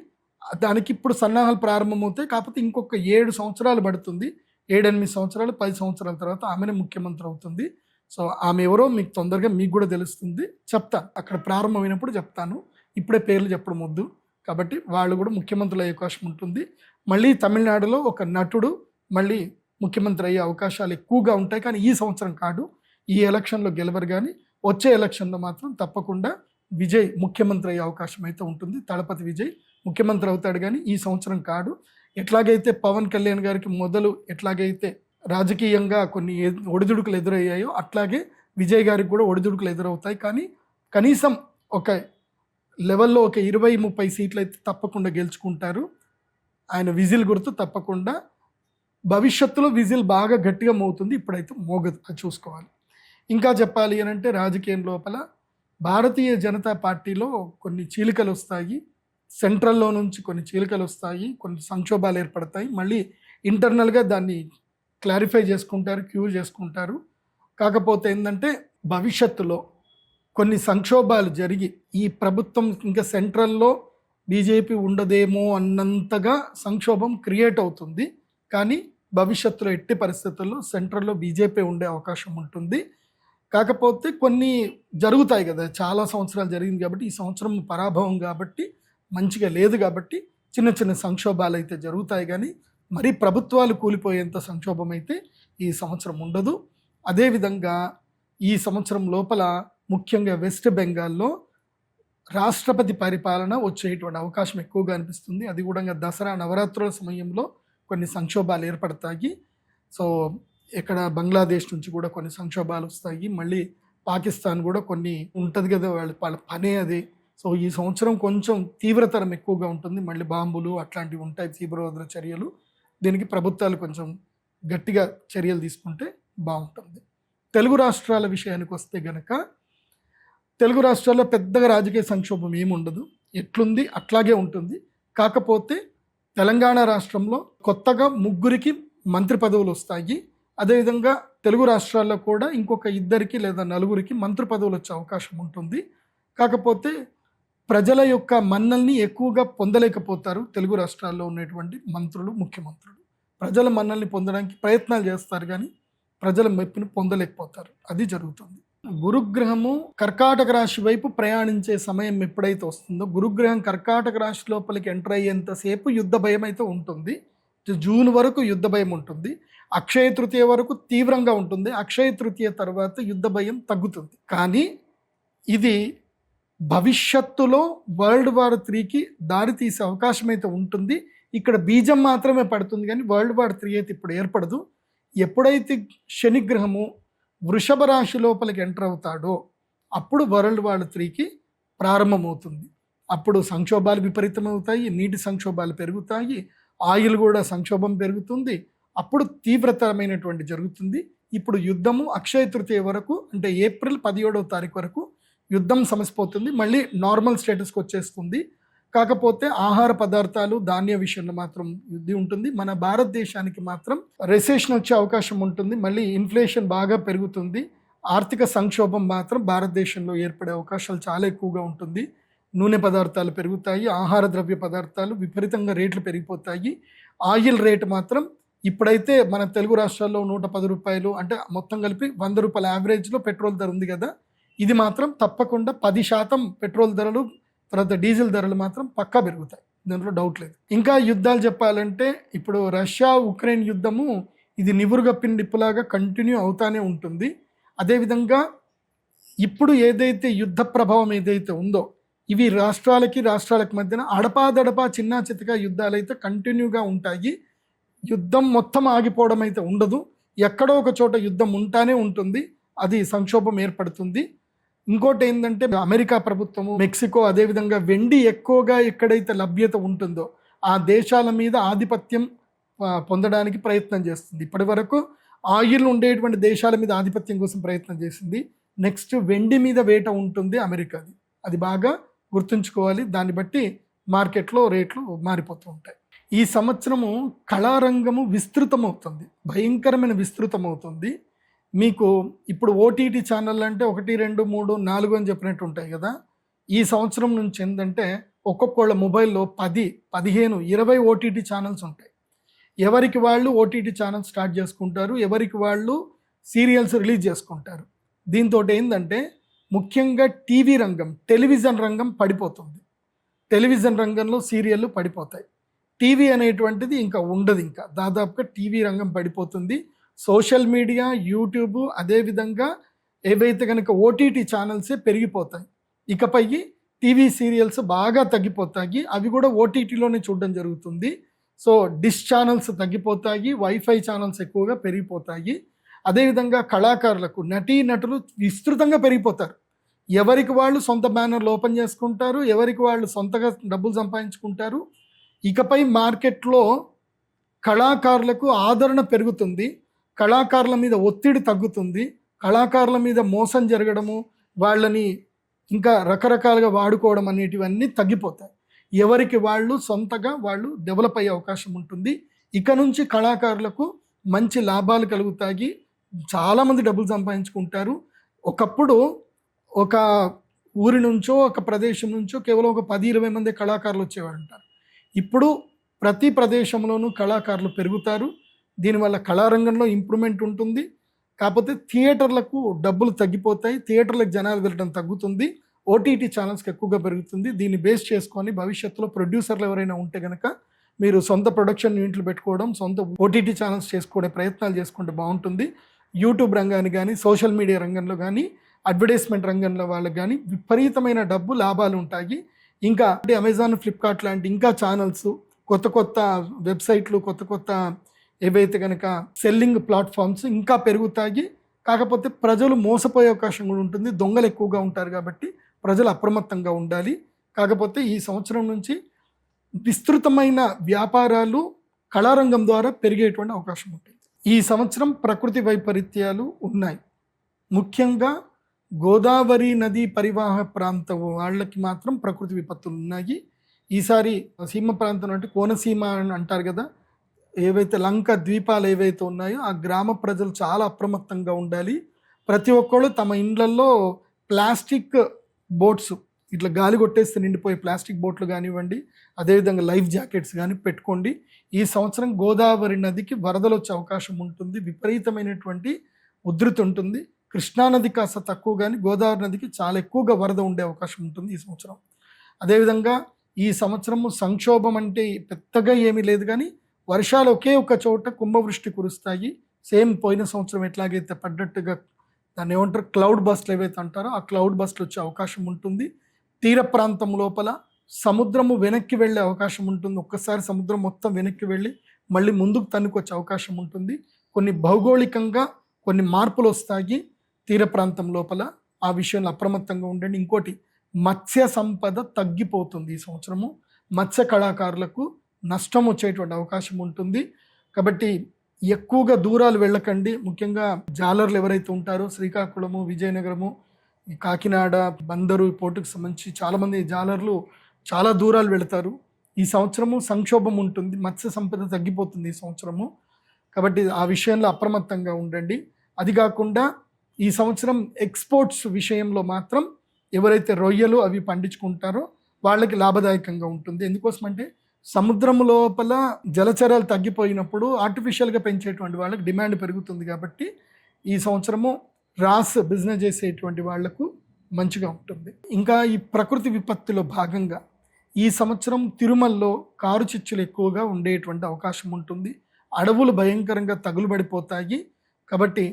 దానికి ఇప్పుడు సన్నాహాలు ప్రారంభమవుతాయి. కాకపోతే ఇంకొక 7 సంవత్సరాలు పడుతుంది. 7-8 సంవత్సరాలు, 10 సంవత్సరాల తర్వాత ఆమెనే ముఖ్యమంత్రి అవుతుంది. సో ఆమె ఎవరో మీకు తొందరగా మీకు కూడా తెలుస్తుంది. చెప్తాను, అక్కడ ప్రారంభమైనప్పుడు చెప్తాను. ఇప్పుడే పేర్లు చెప్పడం వద్దు. కాబట్టి వాళ్ళు కూడా ముఖ్యమంత్రులు అయ్యే అవకాశం ఉంటుంది. మళ్ళీ తమిళనాడులో ఒక నటుడు మళ్ళీ ముఖ్యమంత్రి అయ్యే అవకాశాలు ఎక్కువగా ఉంటాయి. కానీ ఈ సంవత్సరం కాదు. ఈ ఎలక్షన్లో గెలవరు, కానీ వచ్చే ఎలక్షన్లో మాత్రం తప్పకుండా విజయ్ ముఖ్యమంత్రి అయ్యే అవకాశం అయితే ఉంటుంది. తలపతి విజయ్ ముఖ్యమంత్రి అవుతాడు, కానీ ఈ సంవత్సరం కాదు. ఎట్లాగైతే పవన్ కళ్యాణ్ గారికి మొదలు ఎట్లాగైతే రాజకీయంగా కొన్ని ఒడిదుడుకులు ఎదురయ్యాయో అట్లాగే విజయ్ గారికి కూడా ఒడిదుడుకులు ఎదురవుతాయి. కానీ కనీసం ఒక లెవెల్లో ఒక 20-30 సీట్లు అయితే తప్పకుండా గెలుచుకుంటారు. ఆయన విజిల్ గుర్తు తప్పకుండా భవిష్యత్తులో విజిల్ బాగా గట్టిగా మోగుతుంది. ఇప్పుడైతే మోగదు, అది చూసుకోవాలి. ఇంకా చెప్పాలి అని అంటే రాజకీయం లోపల భారతీయ జనతా పార్టీలో కొన్ని చీలికలు వస్తాయి. సెంట్రల్లో నుంచి కొన్ని చీలికలు వస్తాయి, కొన్ని సంక్షోభాలు ఏర్పడతాయి. మళ్ళీ ఇంటర్నల్గా దాన్ని క్లారిఫై చేసుకుంటారు, క్యూర్ చేసుకుంటారు. కాకపోతే ఏంటంటే భవిష్యత్తులో కొన్ని సంక్షోభాలు జరిగి ఈ ప్రభుత్వం ఇంకా సెంట్రల్లో బీజేపీ ఉండదేమో అన్నంతగా సంక్షోభం క్రియేట్ అవుతుంది. కానీ భవిష్యత్తులో ఎట్టి పరిస్థితుల్లో సెంట్రల్లో బీజేపీ ఉండే అవకాశం ఉంటుంది. కాకపోతే కొన్ని జరుగుతాయి కదా, చాలా సంవత్సరాలు జరిగింది కాబట్టి ఈ సంవత్సరం పరాభవం కాబట్టి మంచిగా లేదు, కాబట్టి చిన్న చిన్న సంక్షోభాలు అయితే జరుగుతాయి. కానీ మరీ ప్రభుత్వాలు కూలిపోయేంత సంక్షోభం అయితే ఈ సంవత్సరం ఉండదు. అదేవిధంగా ఈ సంవత్సరం లోపల ముఖ్యంగా వెస్ట్ బెంగాల్లో రాష్ట్రపతి పరిపాలన వచ్చేటువంటి అవకాశం ఎక్కువగా అనిపిస్తుంది. అది కూడా దసరా నవరాత్రుల సమయంలో కొన్ని సంక్షోభాలు ఏర్పడతాయి. సో ఇక్కడ బంగ్లాదేశ్ నుంచి కూడా కొన్ని సంక్షోభాలు వస్తాయి. మళ్ళీ పాకిస్తాన్ కూడా కొన్ని ఉంటుంది కదా, వాళ్ళ పనే అది. సో ఈ సంవత్సరం కొంచెం తీవ్రతరం ఎక్కువగా ఉంటుంది. మళ్ళీ బాంబులు అట్లాంటివి ఉంటాయి, తీవ్రవాదుల చర్యలు. దీనికి ప్రభుత్వాలు కొంచెం గట్టిగా చర్యలు తీసుకుంటే బాగుంటుంది. తెలుగు రాష్ట్రాల విషయానికి వస్తే గనక తెలుగు రాష్ట్రాల్లో పెద్దగా రాజకీయ సంక్షోభం ఏమి ఉండదు, ఎట్లుంది అట్లాగే ఉంటుంది. కాకపోతే తెలంగాణ రాష్ట్రంలో కొత్తగా 3 మంత్రి పదవులు వస్తాయి. అదేవిధంగా తెలుగు రాష్ట్రాల్లో కూడా ఇంకొక 2 లేదా 4 మంత్రి పదవులు వచ్చే అవకాశం ఉంటుంది. కాకపోతే ప్రజల యొక్క మన్నల్ని ఎక్కువగా పొందలేకపోతారు తెలుగు రాష్ట్రాల్లో ఉన్నటువంటి మంత్రులు, ముఖ్యమంత్రులు. ప్రజల మన్నల్ని పొందడానికి ప్రయత్నాలు చేస్తారు, కానీ ప్రజల మెప్పుని పొందలేకపోతారు. అది జరుగుతుంది. గురుగ్రహము కర్కాటక రాశి వైపు ప్రయాణించే సమయం ఎప్పుడైతే వస్తుందో, గురుగ్రహం కర్కాటక రాశి లోపలికి ఎంటర్ అయ్యేంతసేపు యుద్ధ భయం అయితే ఉంటుంది. జూన్ వరకు యుద్ధ భయం ఉంటుంది. అక్షయ తృతీయ వరకు తీవ్రంగా ఉంటుంది. అక్షయ తృతీయ తర్వాత యుద్ధ భయం తగ్గుతుంది. కానీ ఇది భవిష్యత్తులో వరల్డ్ వార్ 3కి దారి తీసే అవకాశం అయితే ఉంటుంది. ఇక్కడ బీజం మాత్రమే పడుతుంది కానీ వరల్డ్ వార్ 3 అయితే ఇప్పుడు ఏర్పడదు. ఎప్పుడైతే శనిగ్రహము వృషభ రాశి లోపలికి ఎంటర్ అవుతాడో అప్పుడు వరల్డ్ వార్ 3కి ప్రారంభమవుతుంది. అప్పుడు సంక్షోభాలు విపరీతమవుతాయి, నీటి సంక్షోభాలు పెరుగుతాయి, ఆయిల్ కూడా సంక్షోభం పెరుగుతుంది. అప్పుడు తీవ్రతరమైనటువంటి జరుగుతుంది. ఇప్పుడు యుద్ధము అక్షయ తృతీయ వరకు అంటే ఏప్రిల్ 17వ తారీఖు వరకు యుద్ధం సమసిపోతుంది, మళ్ళీ నార్మల్ స్టేటస్కి వచ్చేస్తుంది. కాకపోతే ఆహార పదార్థాలు ధాన్య విషయంలో మాత్రం యుద్ధం ఉంటుంది. మన భారతదేశానికి మాత్రం రెసెషన్ వచ్చే అవకాశం ఉంటుంది, మళ్ళీ ఇన్ఫ్లేషన్ బాగా పెరుగుతుంది. ఆర్థిక సంక్షోభం మాత్రం భారతదేశంలో ఏర్పడే అవకాశాలు చాలా ఎక్కువగా ఉంటుంది. నూనె పదార్థాలు పెరుగుతాయి, ఆహార ద్రవ్య పదార్థాలు విపరీతంగా రేట్లు పెరిగిపోతాయి. ఆయిల్ రేటు మాత్రం ఇప్పుడైతే మన తెలుగు రాష్ట్రాల్లో 110 రూపాయలు అంటే మొత్తం కలిపి 100 రూపాయల యావరేజ్లో పెట్రోల్ ధర ఉంది కదా, ఇది మాత్రం తప్పకుండా 10% పెట్రోల్ ధరలు తర్వాత డీజిల్ ధరలు మాత్రం పక్కా పెరుగుతాయి, దాంట్లో డౌట్ లేదు. ఇంకా యుద్ధాలు చెప్పాలంటే ఇప్పుడు రష్యా ఉక్రెయిన్ యుద్ధము ఇది నివురుగప్పిన నిప్పులాగా కంటిన్యూ అవుతానే ఉంటుంది. అదేవిధంగా ఇప్పుడు ఏదైతే యుద్ధ ప్రభావం ఏదైతే ఉందో ఇవి రాష్ట్రాలకి మధ్యన అడపాదడపా చిన్నా చితకా యుద్ధాలు అయితే కంటిన్యూగా ఉంటాయి. యుద్ధం మొత్తం ఆగిపోవడం అయితే ఉండదు, ఎక్కడో ఒక చోట యుద్ధం ఉంటానే ఉంటుంది, అది సంక్షోభం ఏర్పడుతుంది. ఇంకోటి ఏంటంటే అమెరికా ప్రభుత్వము మెక్సికో అదేవిధంగా వెండి ఎక్కువగా ఎక్కడైతే లభ్యత ఉంటుందో ఆ దేశాల మీద ఆధిపత్యం పొందడానికి ప్రయత్నం చేస్తుంది. ఇప్పటి వరకు ఆయిల్ ఉండేటువంటి దేశాల మీద ఆధిపత్యం కోసం ప్రయత్నం చేసింది. నెక్స్ట్ వెండి మీద వేట ఉంటుంది అమెరికాది, అది బాగా గుర్తుంచుకోవాలి. దాన్ని బట్టి మార్కెట్లో రేట్లు మారిపోతూ ఉంటాయి. ఈ సంవత్సరము కళారంగము విస్తృతమవుతుంది, భయంకరమైన విస్తృతమవుతుంది. మీకు ఇప్పుడు ఓటీటీ ఛానల్ అంటే 1, 2, 3, 4 అని చెప్పినట్టు ఉంటాయి కదా. ఈ సంవత్సరం నుంచి ఏంటంటే ఒక్కొక్కళ్ళ మొబైల్లో 10, 15, 20 ఓటీటీ ఛానల్స్ ఉంటాయి. ఎవరికి వాళ్ళు ఓటీటీ ఛానల్ స్టార్ట్ చేసుకుంటారు, ఎవరికి వాళ్ళు సీరియల్స్ రిలీజ్ చేసుకుంటారు. దీంతో ఏంటంటే ముఖ్యంగా టీవీ రంగం టెలివిజన్ రంగం పడిపోతుంది. టెలివిజన్ రంగంలో సీరియళ్ళు పడిపోతాయి. టీవీ అనేటువంటిది ఇంకా ఉండదు, ఇంకా దాదాపుగా టీవీ రంగం పడిపోతుంది. సోషల్ మీడియా యూట్యూబ్ అదేవిధంగా ఏవైతే కనుక ఓటీటీ ఛానల్సే పెరిగిపోతాయి. ఇకపై టీవీ సీరియల్స్ బాగా తగ్గిపోతాయి, అవి కూడా ఓటీటీలోనే చూడడం జరుగుతుంది. సో డిష్ ఛానల్స్ తగ్గిపోతాయి, వైఫై ఛానల్స్ ఎక్కువగా పెరిగిపోతాయి. అదేవిధంగా కళాకారులకు నటులు విస్తృతంగా పెరిగిపోతారు. ఎవరికి వాళ్ళు సొంత బ్యానర్లు ఓపెన్ చేసుకుంటారు, ఎవరికి వాళ్ళు సొంతగా డబ్బులు సంపాదించుకుంటారు. ఇకపై మార్కెట్లో కళాకారులకు ఆదరణ పెరుగుతుంది, కళాకారుల మీద ఒత్తిడి తగ్గుతుంది, కళాకారుల మీద మోసం జరగడము వాళ్ళని ఇంకా రకరకాలుగా వాడుకోవడం అనేటివన్నీ తగ్గిపోతాయి. ఎవరికి వాళ్ళు సొంతగా వాళ్ళు డెవలప్ అయ్యే అవకాశం ఉంటుంది. ఇక నుంచి కళాకారులకు మంచి లాభాలు కలుగుతాయి, చాలామంది డబ్బులు సంపాదించుకుంటారు. ఒకప్పుడు ఒక ఊరి నుంచో ఒక ప్రదేశం నుంచో కేవలం ఒక 10-20 మంది కళాకారులు వచ్చేవాడు అంటారు. ఇప్పుడు ప్రతి ప్రదేశంలోనూ కళాకారులు పెరుగుతారు. దీనివల్ల కళారంగంలో ఇంప్రూవ్మెంట్ ఉంటుంది. కాకపోతే థియేటర్లకు డబ్బులు తగ్గిపోతాయి, థియేటర్లకు జనాలు వెళ్ళడం తగ్గుతుంది, ఓటీటీ ఛానల్స్కి ఎక్కువగా పెరుగుతుంది. దీన్ని బేస్ చేసుకొని భవిష్యత్తులో ప్రొడ్యూసర్లు ఎవరైనా ఉంటే కనుక మీరు సొంత ప్రొడక్షన్ యూనిట్లు పెట్టుకోవడం, సొంత ఓటీటీ ఛానల్స్ చేసుకునే ప్రయత్నాలు చేసుకుంటే బాగుంటుంది. యూట్యూబ్ రంగాన్ని కానీ సోషల్ మీడియా రంగంలో కానీ అడ్వర్టైజ్మెంట్ రంగంలో వాళ్ళకి కానీ విపరీతమైన డబ్బు లాభాలు ఉంటాయి. ఇంకా అంటే అమెజాన్ ఫ్లిప్కార్ట్ లాంటి ఇంకా ఛానల్స్, కొత్త వెబ్సైట్లు, కొత్త ఏవైతే కనుక సెల్లింగ్ ప్లాట్ఫామ్స్ ఇంకా పెరుగుతాయి. కాకపోతే ప్రజలు మోసపోయే అవకాశం కూడా ఉంటుంది, దొంగలు ఎక్కువగా ఉంటారు కాబట్టి ప్రజలు అప్రమత్తంగా ఉండాలి. కాకపోతే ఈ సంవత్సరం నుంచి విస్తృతమైన వ్యాపారాలు కళారంగం ద్వారా పెరిగేటువంటి అవకాశం ఉంటుంది. ఈ సంవత్సరం ప్రకృతి వైపరీత్యాలు ఉన్నాయి. ముఖ్యంగా గోదావరి నదీ పరివాహ ప్రాంతం వాళ్ళకి మాత్రం ప్రకృతి విపత్తులు ఉన్నాయి. ఈసారి సీమ ప్రాంతం అంటే కోనసీమ అని అంటారు కదా, ఏవైతే లంక ద్వీపాలు ఏవైతే ఉన్నాయో ఆ గ్రామ ప్రజలు చాలా అప్రమత్తంగా ఉండాలి. ప్రతి ఒక్కళ్ళు తమ ఇండ్లల్లో ప్లాస్టిక్ బోట్స్, ఇట్లా గాలి కొట్టేస్తే నిండిపోయే ప్లాస్టిక్ బోట్లు కానివ్వండి, అదేవిధంగా లైఫ్ జాకెట్స్ కానీ పెట్టుకోండి. ఈ సంవత్సరం గోదావరి నదికి వరదలు వచ్చే అవకాశం ఉంటుంది, విపరీతమైనటువంటి ఉధృతి ఉంటుంది. కృష్ణానది కాస్త తక్కువ కానీ గోదావరి నదికి చాలా ఎక్కువగా వరద ఉండే అవకాశం ఉంటుంది ఈ సంవత్సరం. అదేవిధంగా ఈ సంవత్సరము సంక్షోభం అంటే పెద్దగా ఏమీ లేదు, కానీ వర్షాలు ఒకే ఒక చోట కుంభవృష్టి కురుస్తాయి. సేమ్ పోయిన సంవత్సరం ఎట్లాగైతే పడ్డట్టుగా దాన్ని ఏమంటారు, క్లౌడ్ బస్ట్లు ఏవైతే అంటారో ఆ క్లౌడ్ బస్ట్లు వచ్చే అవకాశం ఉంటుంది. తీర ప్రాంతం లోపల సముద్రము వెనక్కి వెళ్ళే అవకాశం ఉంటుంది. ఒక్కసారి సముద్రం మొత్తం వెనక్కి వెళ్ళి మళ్ళీ ముందుకు తన్నుకొచ్చే అవకాశం ఉంటుంది. కొన్ని భౌగోళికంగా కొన్ని మార్పులు వస్తాయి తీర ప్రాంతం లోపల. ఆ విషయంలో అప్రమత్తంగా ఉండండి. ఇంకోటి, మత్స్య సంపద తగ్గిపోతుంది ఈ సంవత్సరము. మత్స్య కళాకారులకు నష్టం వచ్చేటువంటి అవకాశం ఉంటుంది. కాబట్టి ఎక్కువగా దూరాలు వెళ్ళకండి. ముఖ్యంగా జాలర్లు ఎవరైతే ఉంటారో శ్రీకాకుళము, విజయనగరము, ఈ కాకినాడ, బందరు ఈ పోర్టుకు సంబంధించి చాలామంది జాలర్లు చాలా దూరాలు వెళతారు. ఈ సంవత్సరము సంక్షోభం ఉంటుంది, మత్స్య సంపద తగ్గిపోతుంది ఈ సంవత్సరము. కాబట్టి ఆ విషయంలో అప్రమత్తంగా ఉండండి. అది కాకుండా ఈ సంవత్సరం ఎక్స్పోర్ట్స్ విషయంలో మాత్రం ఎవరైతే రొయ్యలు అవి పండించుకుంటారో వాళ్ళకి లాభదాయకంగా ఉంటుంది. ఎందుకోసమంటే సముద్రం లోపల జలచరాలు తగ్గిపోయినప్పుడు ఆర్టిఫిషియల్గా పెంచేటువంటి వాళ్ళకి డిమాండ్ పెరుగుతుంది. కాబట్టి ఈ సంవత్సరము రాస్ బిజినెస్ చేసేటువంటి వాళ్లకు మంచిగా ఉంటుంది. ఇంకా ఈ ప్రకృతి విపత్తులో భాగంగా ఈ సంవత్సరం తిరుమలలో కారు చిచ్చులు ఎక్కువగా ఉండేటువంటి అవకాశం ఉంటుంది. అడవులు భయంకరంగా తగులుబడిపోతాయి. కాబట్టి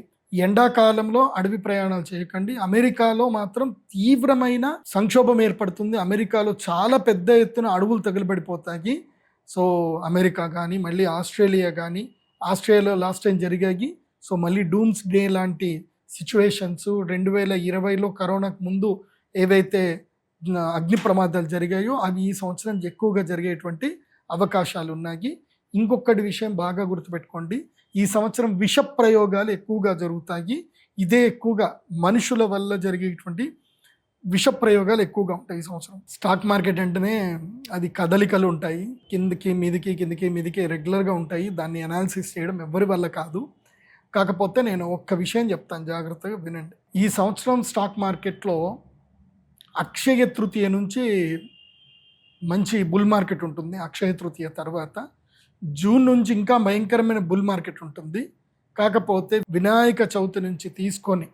ఎండాకాలంలో అడవి ప్రయాణాలు చేయకండి. అమెరికాలో మాత్రం తీవ్రమైన సంక్షోభం ఏర్పడుతుంది. అమెరికాలో చాలా పెద్ద ఎత్తున అడవులు తగులుబడిపోతాయి. సో అమెరికా కానీ మళ్ళీ ఆస్ట్రేలియా కానీ, ఆస్ట్రేలియాలో లాస్ట్ టైం జరిగాయి. సో మళ్ళీ డూమ్స్ డే లాంటి సిచ్యువేషన్స్ 2020లో కరోనాకు ముందు ఏవైతే అగ్ని ప్రమాదాలు జరిగాయో అవి ఈ సంవత్సరం ఎక్కువగా జరిగేటువంటి అవకాశాలు ఉన్నాయి. ఇంకొకటి విషయం బాగా గుర్తుపెట్టుకోండి, ఈ సంవత్సరం విష ప్రయోగాలు ఎక్కువగా జరుగుతాయి. ఇదే ఎక్కువగా మనుషుల వల్ల జరిగేటువంటి విష ప్రయోగాలు ఎక్కువగా ఉంటాయి ఈ సంవత్సరం. స్టాక్ మార్కెట్ అంటేనే అది కదలికలు ఉంటాయి, కిందికి మీదికి రెగ్యులర్గా ఉంటాయి. దాన్ని అనాలిసిస్ చేయడం ఎవరి వల్ల కాదు. కాకపోతే నేను ఒక్క విషయం చెప్తాను, జాగ్రత్తగా వినండి. ఈ సంవత్సరం స్టాక్ మార్కెట్లో అక్షయ తృతీయ నుంచి మంచి బుల్ మార్కెట్ ఉంటుంది. అక్షయ తృతీయ తర్వాత జూన్ నుంచి ఇంకా భయంకరమైన బుల్ మార్కెట్ ఉంటుంది. కాకపోతే వినాయక చవితి నుంచి తీసుకొని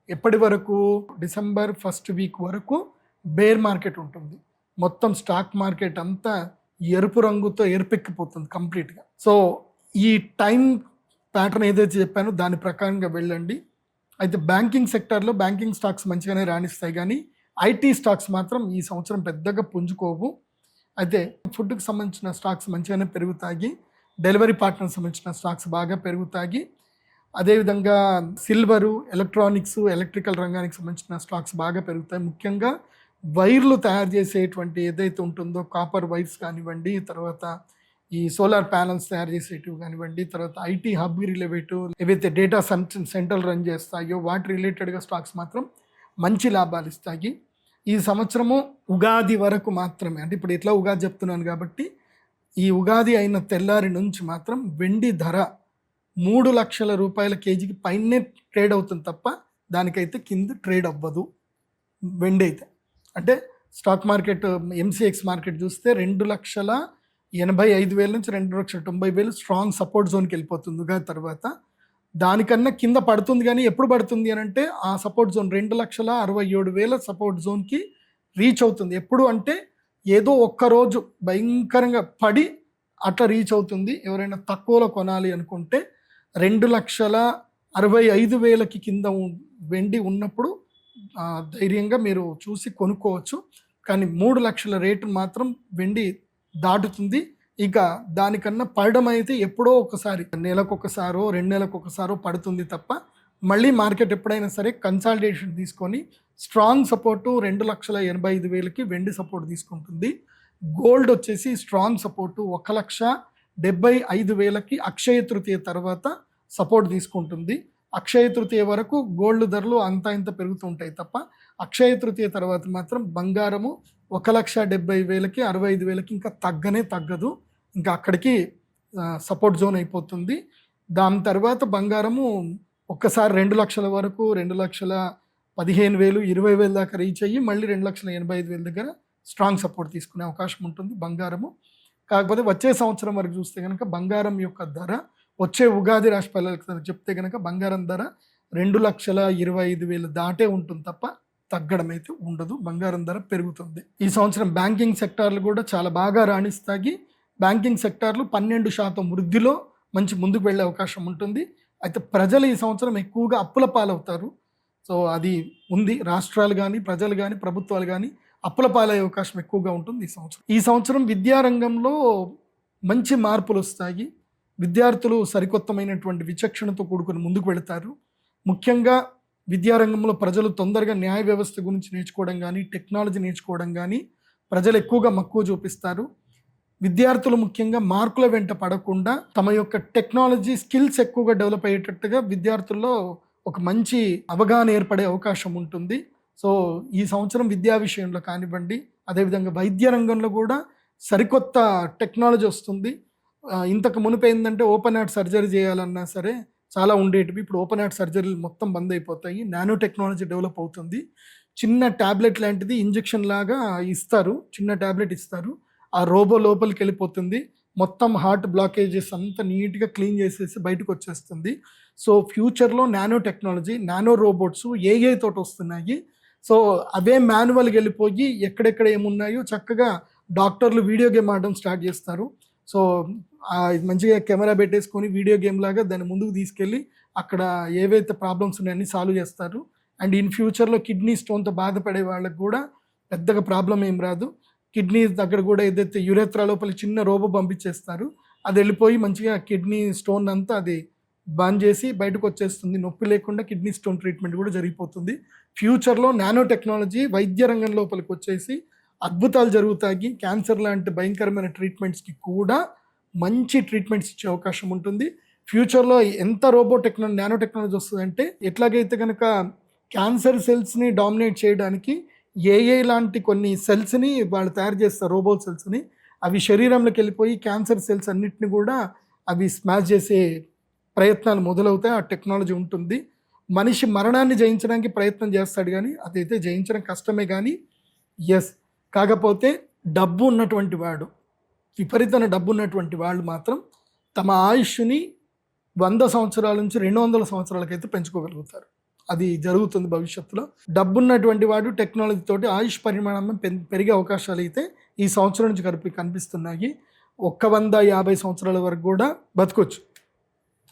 ఎప్పటి వరకు డిసెంబర్ ఫస్ట్ వీక్ వరకు బేర్ మార్కెట్ ఉంటుంది. మొత్తం స్టాక్ మార్కెట్ అంతా ఎరుపు రంగుతో ఎరుపెక్కిపోతుంది కంప్లీట్గా. సో ఈ టైం ప్యాటర్న్ ఏదైతే చెప్పానో దాని ప్రకారంగా వెళ్ళండి. అయితే బ్యాంకింగ్ సెక్టార్లో బ్యాంకింగ్ స్టాక్స్ మంచిగానే రాణిస్తాయి, కానీ ఐటీ స్టాక్స్ మాత్రం ఈ సంవత్సరం పెద్దగా పుంజుకోవు. అయితే ఫుడ్కి సంబంధించిన స్టాక్స్ మంచిగానే పెరుగుతాయి. డెలివరీ పార్ట్నర్కి సంబంధించిన స్టాక్స్ బాగా పెరుగుతాయి. అదేవిధంగా సిల్వరు, ఎలక్ట్రానిక్స్, ఎలక్ట్రికల్ రంగానికి సంబంధించిన స్టాక్స్ బాగా పెరుగుతాయి. ముఖ్యంగా వైర్లు తయారు చేసేటువంటి ఏదైతే ఉంటుందో కాపర్ వైర్స్ కానివ్వండి, తర్వాత ఈ సోలార్ ప్యానల్స్ తయారు చేసేటివి కానివ్వండి, తర్వాత ఐటీ హబ్ రిలేటివ్ ఏవైతే డేటా సెంటర్లు రన్ చేస్తాయో వాటి రిలేటెడ్గా స్టాక్స్ మాత్రం మంచి లాభాలు ఇస్తాయి. ఈ సంవత్సరము ఉగాది వరకు మాత్రమే, అంటే ఇప్పుడు ఎట్లా ఉగాది చెప్తున్నాను కాబట్టి ఈ ఉగాది అయిన తెల్లారి నుంచి మాత్రం వెండి ధర 3 లక్షల రూపాయల కేజీకి పైనే ట్రేడ్ అవుతుంది తప్ప దానికైతే కింద ట్రేడ్ అవ్వదు వెండి అయితే. అంటే స్టాక్ మార్కెట్ ఎంసీఎక్స్ మార్కెట్ చూస్తే 2,85,000 నుంచి 2,90,000 స్ట్రాంగ్ సపోర్ట్ జోన్కి వెళ్ళిపోతుంది ఉగాది తర్వాత. దానికన్నా కింద పడుతుంది, కానీ ఎప్పుడు పడుతుంది అని అంటే ఆ సపోర్ట్ జోన్ 2,67,000 సపోర్ట్ జోన్కి రీచ్ అవుతుంది. ఎప్పుడు అంటే ఏదో ఒక్కరోజు భయంకరంగా పడి అట్లా రీచ్ అవుతుంది. ఎవరైనా తక్కువలో కొనాలి అనుకుంటే 2,65,000కి కింద వెండి ఉన్నప్పుడు ధైర్యంగా మీరు చూసి కొనుక్కోవచ్చు. కానీ 3 లక్షల రేటు మాత్రం వెండి దాటుతుంది. ఇక దానికన్నా పడడం అయితే ఎప్పుడో ఒకసారి, నెలకొకసారో 2 నెలలకొకసారో పడుతుంది తప్ప మళ్ళీ మార్కెట్ ఎప్పుడైనా సరే కన్సాలిడేషన్ తీసుకొని స్ట్రాంగ్ సపోర్టు 2,85,000కి వెండి సపోర్ట్ తీసుకుంటుంది. గోల్డ్ వచ్చేసి స్ట్రాంగ్ సపోర్టు 1,75,000కి అక్షయ తృతీయ తర్వాత సపోర్ట్ తీసుకుంటుంది. అక్షయ తృతీయ వరకు గోల్డ్ ధరలు అంతా ఇంత పెరుగుతూ ఉంటాయి తప్ప అక్షయ తృతీయ తర్వాత మాత్రం బంగారము 1,70,000కి 65,000కి ఇంకా తగ్గదు. ఇంకా అక్కడికి సపోర్ట్ జోన్ అయిపోతుంది. దాని తర్వాత బంగారము ఒక్కసారి 2 లక్షల వరకు 2,15,000 20,000 దాకా రీచ్ అయ్యి మళ్ళీ 2,85,000 దగ్గర స్ట్రాంగ్ సపోర్ట్ తీసుకునే అవకాశం ఉంటుంది బంగారము. కాకపోతే వచ్చే సంవత్సరం వరకు చూస్తే కనుక బంగారం యొక్క ధర వచ్చే ఉగాది రాశి పిల్లలకి చెప్తే కనుక బంగారం ధర 2,25,000 దాటే ఉంటుంది తప్ప తగ్గడం అయితే ఉండదు. బంగారం ధర పెరుగుతుంది. ఈ సంవత్సరం బ్యాంకింగ్ సెక్టార్లు కూడా చాలా బాగా రాణిస్తాయి. బ్యాంకింగ్ సెక్టార్లు 12% వృద్ధిలో మంచి ముందుకు వెళ్ళే అవకాశం ఉంటుంది. అయితే ప్రజలు ఈ సంవత్సరం ఎక్కువగా అప్పుల పాలవుతారు. సో అది ఉంది. రాష్ట్రాలు కానీ, ప్రజలు కానీ, ప్రభుత్వాలు కానీ అప్పుల పాలయ్యే అవకాశం ఎక్కువగా ఉంటుంది ఈ సంవత్సరం విద్యారంగంలో మంచి మార్పులు వస్తాయి. విద్యార్థులు సరికొత్తమైనటువంటి విచక్షణతో కూడుకొని ముందుకు వెళతారు. ముఖ్యంగా విద్యారంగంలో ప్రజలు తొందరగా న్యాయ వ్యవస్థ గురించి నేర్చుకోవడం కానీ, టెక్నాలజీ నేర్చుకోవడం కానీ ప్రజలు ఎక్కువగా మక్కువ చూపిస్తారు. విద్యార్థులు ముఖ్యంగా మార్కుల వెంట పడకుండా తమ యొక్క టెక్నాలజీ స్కిల్స్ ఎక్కువగా డెవలప్ అయ్యేటట్టుగా విద్యార్థుల్లో ఒక మంచి అవగాహన ఏర్పడే అవకాశం ఉంటుంది. సో ఈ సంవత్సరం విద్యా విషయంలో కానివ్వండి, అదేవిధంగా వైద్య రంగంలో కూడా సరికొత్త టెక్నాలజీ వస్తుంది. ఇంతకు మునుపు ఏంటంటే ఓపెన్ హార్ట్ సర్జరీ చేయాలన్నా సరే చాలా ఉండేటివి. ఇప్పుడు ఓపెన్ హార్ట్ సర్జరీలు మొత్తం బంద్ అయిపోతాయి. నానో టెక్నాలజీ డెవలప్ అవుతుంది. చిన్న ట్యాబ్లెట్ లాంటిది ఇంజెక్షన్ లాగా ఇస్తారు, చిన్న ట్యాబ్లెట్ ఇస్తారు. ఆ రోబో లోపలికి వెళ్ళిపోతుంది, మొత్తం హార్ట్ బ్లాకేజెస్ అంతా నీట్గా క్లీన్ చేసేసి బయటకు వచ్చేస్తుంది. సో ఫ్యూచర్లో nano technology, nano robots AI తోటి వస్తున్నాయి. సో అవే మాన్యువల్కి వెళ్ళిపోయి ఎక్కడెక్కడ ఏమున్నాయో చక్కగా డాక్టర్లు వీడియో గేమ్ ఆడడం స్టార్ట్ చేస్తారు. సో మంచిగా కెమెరా పెట్టేసుకొని వీడియో గేమ్ లాగా దాన్ని ముందుకు తీసుకెళ్ళి అక్కడ ఏవైతే ప్రాబ్లమ్స్ ఉన్నాయని సాల్వ్ చేస్తారు. అండ్ ఇన్ ఫ్యూచర్లో కిడ్నీ స్టోన్తో బాధపడే వాళ్ళకి కూడా పెద్దగా ప్రాబ్లం ఏం రాదు. కిడ్నీ దగ్గర కూడా ఏదైతే యురేత్రా లోపల చిన్న రోబో పంపించేస్తారు, అది వెళ్ళిపోయి మంచిగా కిడ్నీ స్టోన్ అంతా అది బంద్ చేసి బయటకు వచ్చేస్తుంది. నొప్పి లేకుండా కిడ్నీ స్టోన్ ట్రీట్మెంట్ కూడా జరిగిపోతుంది. ఫ్యూచర్లో నానో టెక్నాలజీ వైద్య రంగం లోపలికి వచ్చేసి అద్భుతాలు జరుగుతాయి. క్యాన్సర్ లాంటి భయంకరమైన ట్రీట్మెంట్స్కి కూడా మంచి ట్రీట్మెంట్స్ ఇచ్చే అవకాశం ఉంటుంది. ఫ్యూచర్లో ఎంత నానో టెక్నాలజీ వస్తుందంటే, ఎట్లాగైతే కనుక క్యాన్సర్ సెల్స్ని డామినేట్ చేయడానికి ఏఐ లాంటి కొన్ని సెల్స్ని వాళ్ళు తయారు చేస్తారు, రోబో సెల్స్ని. అవి శరీరంలోకి వెళ్ళిపోయి క్యాన్సర్ సెల్స్ అన్నిటిని కూడా అవి స్మాష్ చేసే ప్రయత్నాలు మొదలవుతాయి. ఆ టెక్నాలజీ ఉంటుంది. మనిషి మరణాన్ని జయించడానికి ప్రయత్నం చేస్తాడు, కానీ అదైతే జయించడం కష్టమే. కానీ కాకపోతే డబ్బు ఉన్నటువంటి వాడు, విపరీతమైన డబ్బు ఉన్నటువంటి వాళ్ళు మాత్రం తమ ఆయుష్ని 100 సంవత్సరాల నుంచి 200 సంవత్సరాలకైతే పెంచుకోగలుగుతారు. అది జరుగుతుంది భవిష్యత్తులో. డబ్బున్నటువంటి వాడు టెక్నాలజీ తోటి ఆయుష్ పరిమాణం పెరిగే అవకాశాలు అయితే ఈ సంవత్సరం నుంచి కనిపిస్తున్నాయి. 150 సంవత్సరాల వరకు కూడా బతకొచ్చు,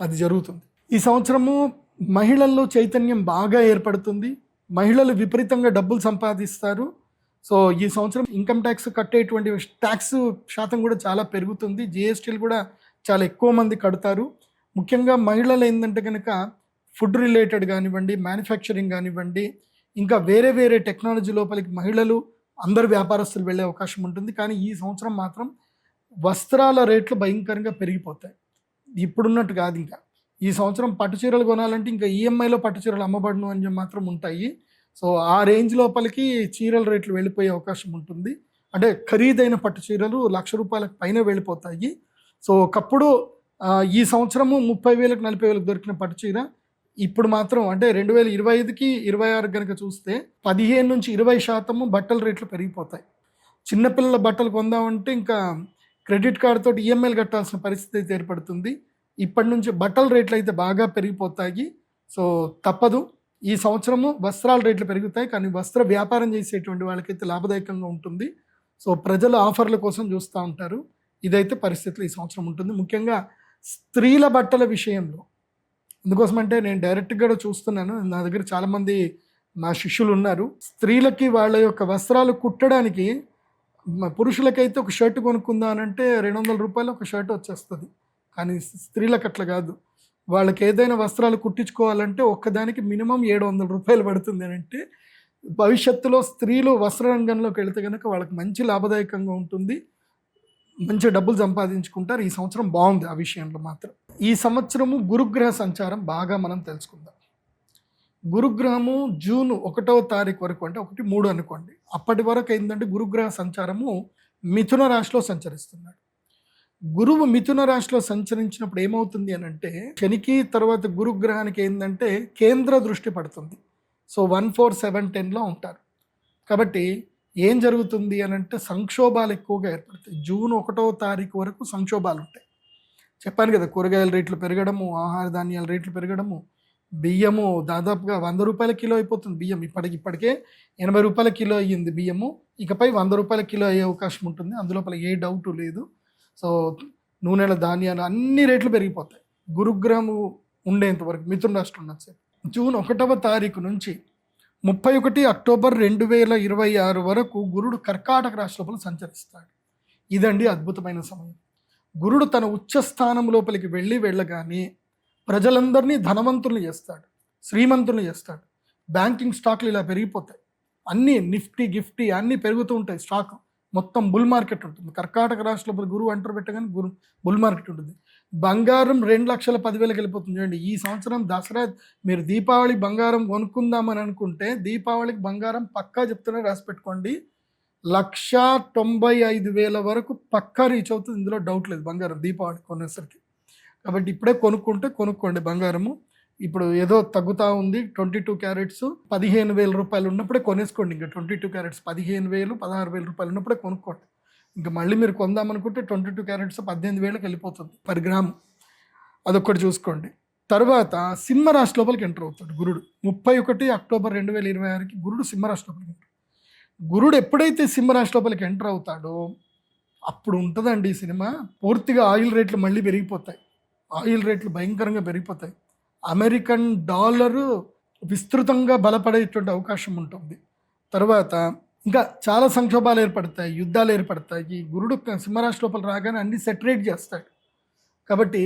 అది జరుగుతుంది. ఈ సంవత్సరము మహిళల్లో చైతన్యం బాగా ఏర్పడుతుంది. మహిళలు విపరీతంగా డబ్బులు సంపాదిస్తారు. సో ఈ సంవత్సరం ఇన్కమ్ ట్యాక్స్ కట్టేటువంటి ట్యాక్స్ శాతం కూడా చాలా పెరుగుతుంది. జిఎస్టీలు కూడా చాలా ఎక్కువ మంది కడతారు. ముఖ్యంగా మహిళలు ఏంటంటే కనుక ఫుడ్ రిలేటెడ్ కానివ్వండి, మ్యానుఫ్యాక్చరింగ్ కానివ్వండి, ఇంకా వేరే వేరే టెక్నాలజీ లోపలికి మహిళలు అందరు వ్యాపారస్తులు వెళ్ళే అవకాశం ఉంటుంది. కానీ ఈ సంవత్సరం మాత్రం వస్త్రాల రేట్లు భయంకరంగా పెరిగిపోతాయి. ఇప్పుడున్నట్టు కాదు. ఇంకా ఈ సంవత్సరం పట్టు చీరలు కొనాలంటే ఇంకా ఈఎంఐలో పట్టు చీరలు అమ్మబడును అని మాత్రం ఉంటాయి. సో ఆ రేంజ్ లోపలికి చీరల రేట్లు వెళ్ళిపోయే అవకాశం ఉంటుంది. అంటే ఖరీదైన పట్టు చీరలు ₹1,00,000 పైన వెళ్ళిపోతాయి. సో ఒకప్పుడు ఈ సంవత్సరము 30,000 40,000 దొరికిన పట్టు చీర ఇప్పుడు మాత్రం అంటే 2025కి 26 కనుక చూస్తే 15 నుంచి 20% బట్టల రేట్లు పెరిగిపోతాయి. చిన్నపిల్లల బట్టలు కొందామంటే ఇంకా క్రెడిట్ కార్డ్ తోటి ఈఎంఐలు కట్టాల్సిన పరిస్థితి అయితే ఏర్పడుతుంది. ఇప్పటి నుంచి బట్టల రేట్లు అయితే బాగా పెరిగిపోతాయి. సో తప్పదు. ఈ సంవత్సరము వస్త్రాల రేట్లు పెరుగుతాయి, కానీ వస్త్ర వ్యాపారం చేసేటువంటి వాళ్ళకైతే లాభదాయకంగా ఉంటుంది. సో ప్రజలు ఆఫర్ల కోసం చూస్తూ ఉంటారు. ఇదైతే పరిస్థితులు ఈ సంవత్సరం ఉంటుంది. ముఖ్యంగా స్త్రీల బట్టల విషయంలో, ఎందుకోసమంటే నేను డైరెక్ట్గా కూడా చూస్తున్నాను. నా దగ్గర చాలామంది నా శిష్యులు ఉన్నారు. స్త్రీలకి వాళ్ళ యొక్క వస్త్రాలు కుట్టడానికి పురుషులకైతే ఒక షర్ట్ కొనుక్కుందా అంటే ₹200 ఒక షర్ట్ వచ్చేస్తుంది. కానీ స్త్రీలకు అట్లా కాదు. వాళ్ళకి ఏదైనా వస్త్రాలు కుట్టించుకోవాలంటే ఒక్కదానికి మినిమం ₹700 పడుతుంది అని అంటే, భవిష్యత్తులో స్త్రీలు వస్త్ర రంగంలోకి వెళితే కనుక వాళ్ళకి మంచి లాభదాయకంగా ఉంటుంది, మంచి డబ్బులు సంపాదించుకుంటారు. ఈ సంవత్సరం బాగుంది ఆ విషయంలో మాత్రం. ఈ సంవత్సరము గురుగ్రహ సంచారం బాగా మనం తెలుసుకుందాం. గురుగ్రహము జూన్ 1వ తారీఖు వరకు, అంటే 1-3 అనుకోండి, అప్పటి వరకు ఏంటంటే గురుగ్రహ సంచారము మిథున రాశిలో సంచరిస్తున్నాడు. గురువు మిథున రాశిలో సంచరించినప్పుడు ఏమవుతుంది అని అంటే, శనికి తర్వాత గురుగ్రహానికి ఏంటంటే కేంద్ర దృష్టి పడుతుంది. సో 1, 4, 7, 10లో ఉంటారు. కాబట్టి ఏం జరుగుతుంది అని అంటే సంక్షోభాలు ఎక్కువగా ఏర్పడతాయి. జూన్ 1వ తారీఖు వరకు సంక్షోభాలు ఉంటాయి. చెప్పాను కదా, కూరగాయల రేట్లు పెరగడము, ఆహార ధాన్యాల రేట్లు పెరగడము, బియ్యము దాదాపుగా ₹100 కిలో అయిపోతుంది. బియ్యం ఇప్పటికే ₹80 కిలో అయ్యింది బియ్యము. ఇకపై ₹100 కిలో అయ్యే అవకాశం ఉంటుంది, అందులోపల ఏ డౌటు లేదు. సో నూనెల ధాన్యాలు అన్ని రేట్లు పెరిగిపోతాయి గురుగ్రహము ఉండేంత వరకు, మిథున రాశిలో ఉన్నది. జూన్ 1వ తారీఖు నుంచి 31 అక్టోబర్ 2026 వరకు గురుడు కర్కాటక రాశి లోపల సంచరిస్తాడు. ఇదండి అద్భుతమైన సమయం. గురుడు తన ఉచ్చ స్థానం లోపలికి వెళ్ళగానే ప్రజలందరినీ ధనవంతులు చేస్తాడు, శ్రీమంతులు చేస్తాడు. బ్యాంకింగ్ స్టాక్లు ఇలా పెరిగిపోతాయి, అన్నీ నిఫ్టీ గిఫ్టీ అన్నీ పెరుగుతూ ఉంటాయి. స్టాక్ మొత్తం బుల్ మార్కెట్ ఉంటుంది. కర్కాటక రాశి లోపల గురువు అంటర్ పెట్టగానే బుల్ మార్కెట్ ఉంటుంది. బంగారం 2,10,000 వెళ్ళిపోతుంది. చూడండి, ఈ సంవత్సరం దసరా మీరు దీపావళి బంగారం కొనుక్కుందామని అనుకుంటే దీపావళికి బంగారం పక్కా చెప్తూనే రాసి పెట్టుకోండి, 1,95,000 వరకు పక్కా రీచ్ అవుతుంది. ఇందులో డౌట్ లేదు. బంగారం దీపావళి కొనేసరికి. కాబట్టి ఇప్పుడే కొనుక్కోండి బంగారము. ఇప్పుడు ఏదో తగ్గుతూ ఉంది. 22 క్యారెట్స్ 15,000 రూపాయలు ఉన్నప్పుడే కొనేసుకోండి. ఇంకా 22 క్యారెట్స్ 15,000 16,000 రూపాయలు ఉన్నప్పుడే కొనుక్కోండి. ఇంకా మళ్ళీ మీరు కొందామనుకుంటే 22 క్యారెట్స్ 18,000కి వెళ్ళిపోతుంది పర్ గ్రాము. అదొక్కటి చూసుకోండి. తర్వాత సింహరాశి లోపలికి ఎంటర్ అవుతాడు గురుడు. 31 అక్టోబర్ 2026కి గురుడు సింహరాశి లోపలికి ఎంటర్. గురుడు ఎప్పుడైతే సింహరాశి లోపలికి ఎంటర్ అవుతాడో అప్పుడు ఉంటుందండి ఈ సినిమా. పూర్తిగా ఆయిల్ రేట్లు మళ్ళీ పెరిగిపోతాయి. ఆయిల్ రేట్లు భయంకరంగా పెరిగిపోతాయి. అమెరికన్ డాలరు విస్తృతంగా బలపడేటువంటి అవకాశం ఉంటుంది. తర్వాత ఇంకా చాలా సంక్షోభాలు ఏర్పడతాయి, యుద్ధాలు ఏర్పడతాయి. గురుడు సింహరాశి లోపల రాగానే అన్ని సెటరేట్ చేస్తాడు. కాబట్టి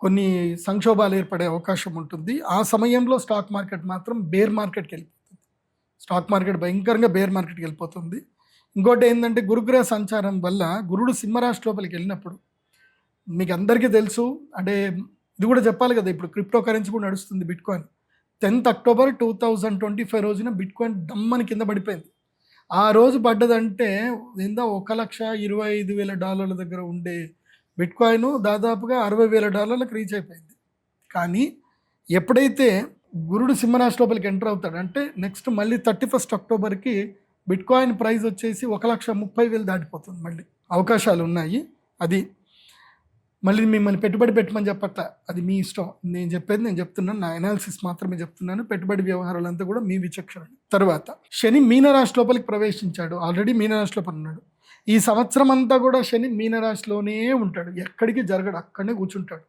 కొన్ని సంక్షోభాలు ఏర్పడే అవకాశం ఉంటుంది. ఆ సమయంలో స్టాక్ మార్కెట్ మాత్రం బేర్ మార్కెట్కి వెళ్ళిపోతుంది. స్టాక్ మార్కెట్ భయంకరంగా బేర్ మార్కెట్కి వెళ్ళిపోతుంది. ఇంకోటి ఏంటంటే గురుగ్రహ సంచారం వల్ల గురుడు సింహరాశి లోపలికి వెళ్ళినప్పుడు మీకు అందరికీ తెలుసు, అంటే ఇది కూడా చెప్పాలి కదా, ఇప్పుడు క్రిప్టో కరెన్సీ కూడా నడుస్తుంది. బిట్కాయిన్ 10th అక్టోబర్ 2025 రోజున బిట్కాయిన్ దమ్మని కింద పడిపోయింది. ఆ రోజు పడ్డదంటే $1,25,000 దగ్గర ఉండే బిట్కాయిన్ దాదాపుగా $60,000 రీచ్ అయిపోయింది. కానీ ఎప్పుడైతే గురుడు సింహరాశి లోపలికి ఎంటర్ అవుతాడంటే నెక్స్ట్ మళ్ళీ 31st అక్టోబర్కి బిట్కాయిన్ ప్రైస్ వచ్చేసి 1,30,000 దాటిపోతుంది. మళ్ళీ అవకాశాలు ఉన్నాయి. అది మళ్ళీ మిమ్మల్ని పెట్టుబడి పెట్టమని చెప్పట్ల, అది మీ ఇష్టం. నేను చెప్పేది నేను చెప్తున్నాను, నా అనాలిసిస్ మాత్రమే చెప్తున్నాను. పెట్టుబడి వ్యవహారాలంతా కూడా మీ విచక్షణ. తర్వాత శని మీనరాశి లోపలికి ప్రవేశించాడు. ఆల్రెడీ మీనరాశి లోపల ఉన్నాడు. ఈ సంవత్సరం అంతా కూడా శని మీనరాశిలోనే ఉంటాడు, ఎక్కడికి జరగడు, అక్కడనే కూర్చుంటాడు.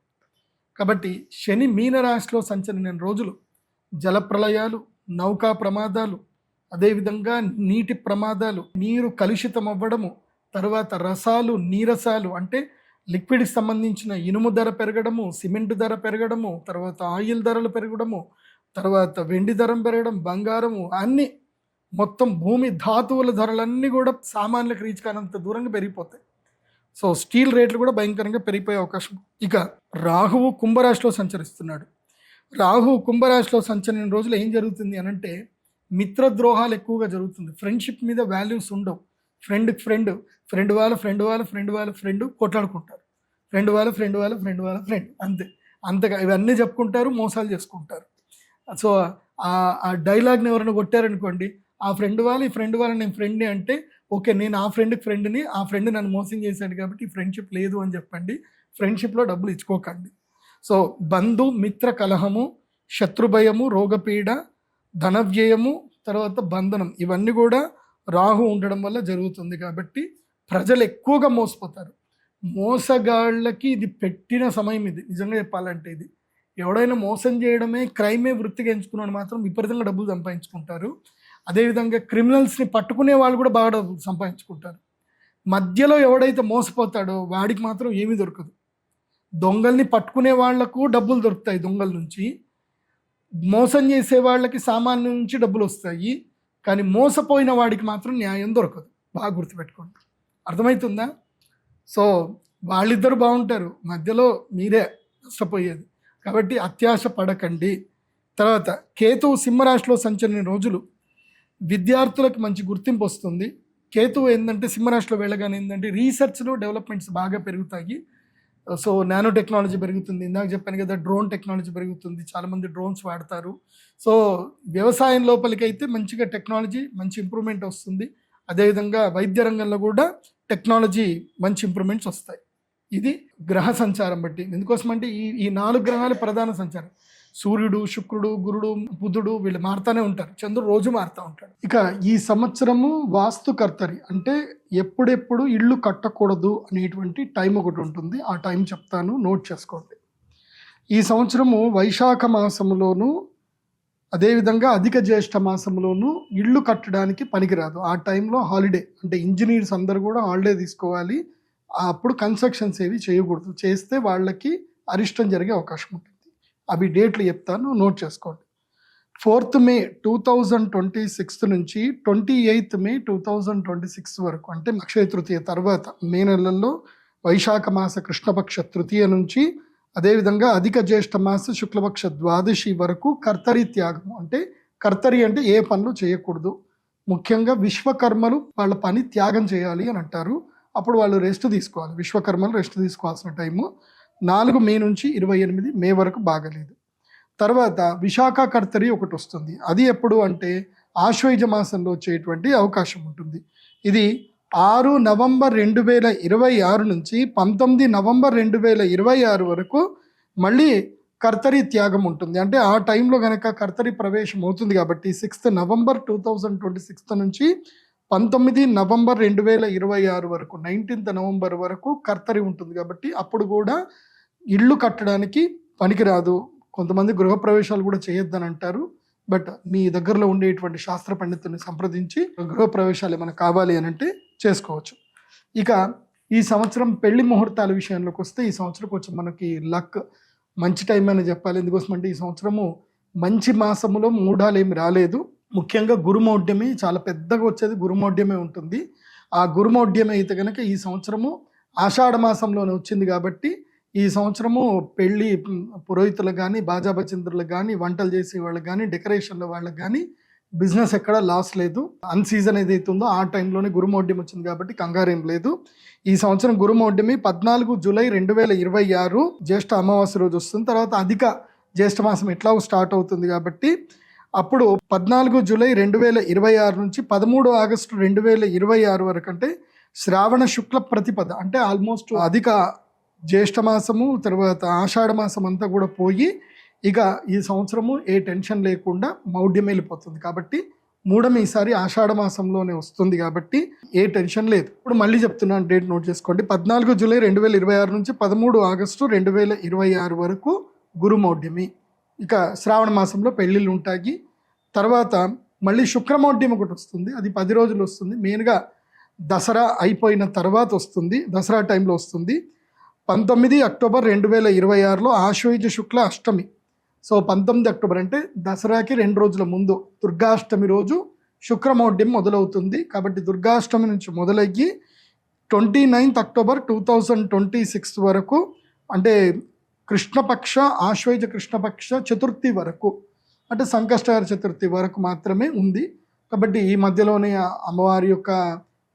కాబట్టి శని మీనరాశిలో సంచరించిన రోజులు జలప్రలయాలు, నౌకా ప్రమాదాలు, అదేవిధంగా నీటి ప్రమాదాలు, నీరు కలుషితం అవ్వడము, తర్వాత రసాలు నీరసాలు అంటే లిక్విడ్కి సంబంధించిన ఇనుము ధర పెరగడము, సిమెంట్ ధర పెరగడము, తర్వాత ఆయిల్ ధరలు పెరగడము, తర్వాత వెండి ధర పెరగడం, బంగారము, అన్నీ మొత్తం భూమి ధాతువుల ధరలన్నీ కూడా సామాన్యులకు రీచ్ కానంత దూరంగా పెరిగిపోతాయి. సో స్టీల్ రేట్లు కూడా భయంకరంగా పెరిగిపోయే అవకాశం. ఇక రాహువు కుంభరాశిలో సంచరిస్తున్నాడు. రాహువు కుంభరాశిలో సంచరించిన రోజులు ఏం జరుగుతుంది అనంటే మిత్రద్రోహాలు ఎక్కువగా జరుగుతుంది. ఫ్రెండ్షిప్ మీద వాల్యూస్ ఉండవు. ఫ్రెండ్ కొట్లాడుకుంటారు. ఫ్రెండ్ అంతగా ఇవన్నీ చెప్పుకుంటారు, మోసాలు చేసుకుంటారు. సో ఆ డైలాగ్ని ఎవరైనా కొట్టారనుకోండి, ఆ ఫ్రెండ్ వాళ్ళు నేను ఫ్రెండ్ని అంటే ఓకే, నేను ఆ ఫ్రెండ్ని ఆ ఫ్రెండ్ నన్ను మోసం చేశాడు కాబట్టి ఫ్రెండ్షిప్ లేదు అని చెప్పండి. ఫ్రెండ్షిప్లో డబ్బులు ఇచ్చుకోకండి. సో బంధు మిత్ర కలహము, శత్రుభయము, రోగపీడ, ధనవ్యయము, తర్వాత బంధనం, ఇవన్నీ కూడా రాహు ఉండడం వల్ల జరుగుతుంది. కాబట్టి ప్రజలు ఎక్కువగా మోసపోతారు. మోసగాళ్ళకి ఇది పెట్టిన సమయం. ఇది నిజంగా చెప్పాలంటే ఇది ఎవడైనా మోసం చేయడమే క్రైమే వృత్తిగా ఎంచుకున్నాడు మాత్రం విపరీతంగా డబ్బులు సంపాదించుకుంటారు. అదేవిధంగా క్రిమినల్స్ని పట్టుకునే వాళ్ళు కూడా బాగా డబ్బులు సంపాదించుకుంటారు. మధ్యలో ఎవడైతే మోసపోతాడో వాడికి మాత్రం ఏమీ దొరకదు. దొంగల్ని పట్టుకునే వాళ్లకు డబ్బులు దొరుకుతాయి, దొంగల నుంచి మోసం చేసే వాళ్ళకి సామాన్యం నుంచి డబ్బులు వస్తాయి. కానీ మోసపోయిన వాడికి మాత్రం న్యాయం దొరకదు. బాగా గుర్తుపెట్టుకోండి. అర్థమవుతుందా? సో వాళ్ళిద్దరు బాగుంటారు, మధ్యలో మీరే నష్టపోయేది. కాబట్టి అత్యాశ పడకండి. తర్వాత కేతువు సింహరాశిలో సంచరిన రోజులు విద్యార్థులకు మంచి గుర్తింపు వస్తుంది. కేతువు ఏంటంటే సింహరాశిలో వెళ్ళగానే ఏంటంటే రీసెర్చ్లో డెవలప్మెంట్స్ బాగా పెరుగుతాయి. సో నానో టెక్నాలజీ పెరుగుతుంది. ఇందాక చెప్పాను కదా, డ్రోన్ టెక్నాలజీ పెరుగుతుంది. చాలామంది డ్రోన్స్ వాడతారు. సో వ్యవసాయం లోపలికైతే మంచిగా టెక్నాలజీ మంచి ఇంప్రూవ్మెంట్ వస్తుంది. అదేవిధంగా వైద్య రంగంలో కూడా టెక్నాలజీ మంచి ఇంప్రూవ్మెంట్స్ వస్తాయి. ఇది గ్రహ సంచారం బట్టి. ఎందుకోసం అంటే ఈ 4 గ్రహాలు ప్రధాన సంచారం. సూర్యుడు, శుక్రుడు, గురుడు, బుధుడు వీళ్ళు మారుతూనే ఉంటారు. చంద్రుడు రోజు మారుతూ ఉంటాడు. ఇక ఈ సంవత్సరము వాస్తుకర్తరి అంటే ఎప్పుడెప్పుడు ఇళ్ళు కట్టకూడదు అనేటువంటి టైం ఒకటి ఉంటుంది. ఆ టైం చెప్తాను, నోట్ చేసుకోండి. ఈ సంవత్సరము వైశాఖ మాసంలోను అదేవిధంగా అధిక జ్యేష్ఠ మాసంలోనూ ఇళ్ళు కట్టడానికి పనికిరాదు. ఆ టైంలో హాలిడే, అంటే ఇంజనీర్స్ అందరూ కూడా హాలిడే తీసుకోవాలి. అప్పుడు కన్స్ట్రక్షన్స్ ఏవి చేయకూడదు. చేస్తే వాళ్ళకి అరిష్టం జరిగే అవకాశం ఉంటుంది. అవి డేట్లు చెప్తాను, నోట్ చేసుకోండి. 4th మే 2026 నుంచి 28th మే 2026 వరకు, అంటే అక్షయ తృతీయ తర్వాత మే నెలల్లో వైశాఖ మాస కృష్ణపక్ష తృతీయ నుంచి అదేవిధంగా అధిక జ్యేష్ఠ మాస శుక్లపక్ష ద్వాదశి వరకు కర్తరి త్యాగము, అంటే కర్తరి అంటే ఏ పనులు చేయకూడదు. ముఖ్యంగా విశ్వకర్మలు వాళ్ళ పని త్యాగం చేయాలి అని అంటారు. అప్పుడు వాళ్ళు రెస్ట్ తీసుకోవాలి. విశ్వకర్మలు రెస్ట్ తీసుకోవాల్సిన టైము 4 మే నుంచి 28 మే వరకు బాగలేదు. తర్వాత విశాఖ కర్తరి ఒకటి వస్తుంది. అది ఎప్పుడు అంటే ఆశ్వయుజ మాసంలో వచ్చేటువంటి అవకాశం ఉంటుంది. ఇది 6 నవంబర్ 2026 నుంచి 19 నవంబర్ 2026 వరకు మళ్ళీ కర్తరి త్యాగం ఉంటుంది. అంటే ఆ టైంలో కనుక కర్తరి ప్రవేశం అవుతుంది కాబట్టి 6th నవంబర్ 2026 నుంచి 19 నవంబర్ 2026 వరకు 19th నవంబర్ వరకు కర్తరి ఉంటుంది. కాబట్టి అప్పుడు కూడా ఇళ్ళు కట్టడానికి పనికిరాదు. కొంతమంది గృహప్రవేశాలు కూడా చేయొద్దని అంటారు. బట్ మీ దగ్గరలో ఉండేటువంటి శాస్త్ర పండితుల్ని సంప్రదించి గృహప్రవేశాలు ఏమైనా కావాలి అని అంటే చేసుకోవచ్చు. ఇక ఈ సంవత్సరం పెళ్లి ముహూర్తాల విషయంలోకి వస్తే ఈ సంవత్సరం కొంచెం మనకి లక్ మంచి టైం అని చెప్పాలి. ఎందుకోసం అంటే ఈ సంవత్సరము మంచి మాసములో మూఢాలు ఏమి రాలేదు. ముఖ్యంగా గురుమౌఢ్యమి చాలా పెద్దగా వచ్చేది గురుమౌఢ్యమే ఉంటుంది. ఆ గురుమౌఢ్యమే అయితే కనుక ఈ సంవత్సరము ఆషాఢ మాసంలోనే వచ్చింది కాబట్టి ఈ సంవత్సరము పెళ్ళి పురోహితులకు కానీ బాజా బచింద్రులకు కానీ వంటలు చేసే వాళ్ళకి కానీ డెకరేషన్ల వాళ్ళకి కానీ బిజినెస్ ఎక్కడ లాస్ లేదు. అన్ సీజన్ ఏదైతే ఉందో ఆ టైంలోనే గురుమౌఢ్యం వచ్చింది కాబట్టి కంగారేం లేదు. ఈ సంవత్సరం గురుమౌఢ్యమి 14 జూలై 2026 జ్యేష్ఠ అమావాస్య రోజు వస్తుంది. తర్వాత అధిక జ్యేష్ఠ మాసం ఎట్లా స్టార్ట్ అవుతుంది కాబట్టి అప్పుడు 14 జూలై 2026 నుంచి 13 ఆగస్టు 2026 వరకు, అంటే శ్రావణ శుక్ల ప్రతిపద, అంటే ఆల్మోస్ట్ అధిక జ్యేష్ఠ మాసము తర్వాత ఆషాఢ మాసం అంతా కూడా పోయి ఇక ఈ సంవత్సరము ఏ టెన్షన్ లేకుండా మౌఢ్యం వెళ్ళిపోతుంది. కాబట్టి మూఢం ఈసారి ఆషాఢ మాసంలోనే వస్తుంది కాబట్టి ఏ టెన్షన్ లేదు. ఇప్పుడు మళ్ళీ చెప్తున్నాను, డేట్ నోట్ చేసుకోండి. 14 జూలై 2026 నుంచి 13 ఆగస్టు 2026 వరకు గురుమౌఢ్యమి. ఇక శ్రావణ మాసంలో పెళ్ళిళ్ళు ఉంటాయి. తర్వాత మళ్ళీ శుక్రమౌఢ్యం ఒకటి వస్తుంది. అది 10 రోజులు వస్తుంది. మెయిన్గా దసరా అయిపోయిన తర్వాత వస్తుంది. దసరా టైంలో వస్తుంది. 19 అక్టోబర్ 2026లో ఆశ్వయుజ శుక్ల అష్టమి. సో 19 అక్టోబర్ అంటే దసరాకి 2 రోజుల ముందు దుర్గాష్టమి రోజు శుక్రమౌఢ్యం మొదలవుతుంది. కాబట్టి దుర్గాష్టమి నుంచి మొదలయ్యి 29th అక్టోబర్ 2026 వరకు, అంటే కృష్ణపక్ష ఆశ్వయుజ కృష్ణపక్ష చతుర్థి వరకు, అంటే సంకష్టహర చతుర్థి వరకు మాత్రమే ఉంది. కాబట్టి ఈ మధ్యలోనే అమ్మవారి యొక్క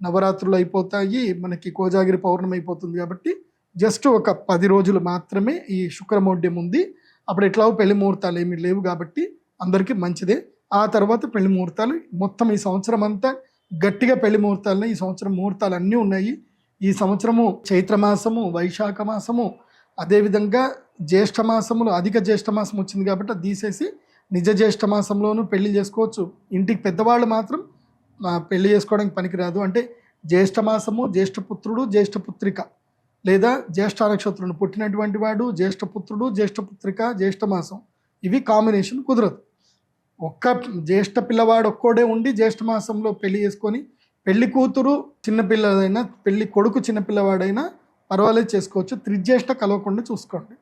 నవరాత్రులు అయిపోతాయి, మనకి కోజాగిరి పౌర్ణమి అయిపోతుంది. కాబట్టి జస్ట్ ఒక 10 రోజులు మాత్రమే ఈ శుక్రమౌఢ్యం ఉంది. అప్పుడు ఎట్లాగో పెళ్లి ముహూర్తాలు ఏమీ లేవు కాబట్టి అందరికీ మంచిదే. ఆ తర్వాత పెళ్లి ముహూర్తాలు మొత్తం ఈ సంవత్సరం అంతా గట్టిగా పెళ్లి ముహూర్తాలనే. ఈ సంవత్సరం ముహూర్తాలు అన్నీ ఉన్నాయి. ఈ సంవత్సరము చైత్రమాసము, వైశాఖ మాసము, అదేవిధంగా జ్యేష్ఠ మాసములు, అధిక జ్యేష్ఠ మాసం వచ్చింది కాబట్టి అది తీసేసి నిజ జ్యేష్ఠ మాసంలోనూ పెళ్లి చేసుకోవచ్చు. ఇంటికి పెద్దవాళ్ళు మాత్రం పెళ్లి చేసుకోవడానికి పనికిరాదు. అంటే జ్యేష్ఠ మాసము, జ్యేష్ఠపుత్రుడు, జ్యేష్ఠపుత్రిక లేదా జ్యేష్ఠ నక్షత్రుడు పుట్టినటువంటి వాడు, జ్యేష్ఠపుత్రుడు, జ్యేష్ఠపుత్రిక, జ్యేష్ఠ మాసం, ఇవి కాంబినేషన్ కుదరదు. ఒక్క జ్యేష్ఠ పిల్లవాడు ఒక్కోడే ఉండి జ్యేష్ఠ మాసంలో పెళ్లి చేసుకొని పెళ్లి కూతురు చిన్నపిల్లదైనా పెళ్లి కొడుకు చిన్నపిల్లవాడైనా పర్వాలేదు చేసుకోవచ్చు. త్రిజ్యేష్ఠ కలవకుండా చూసుకోండి.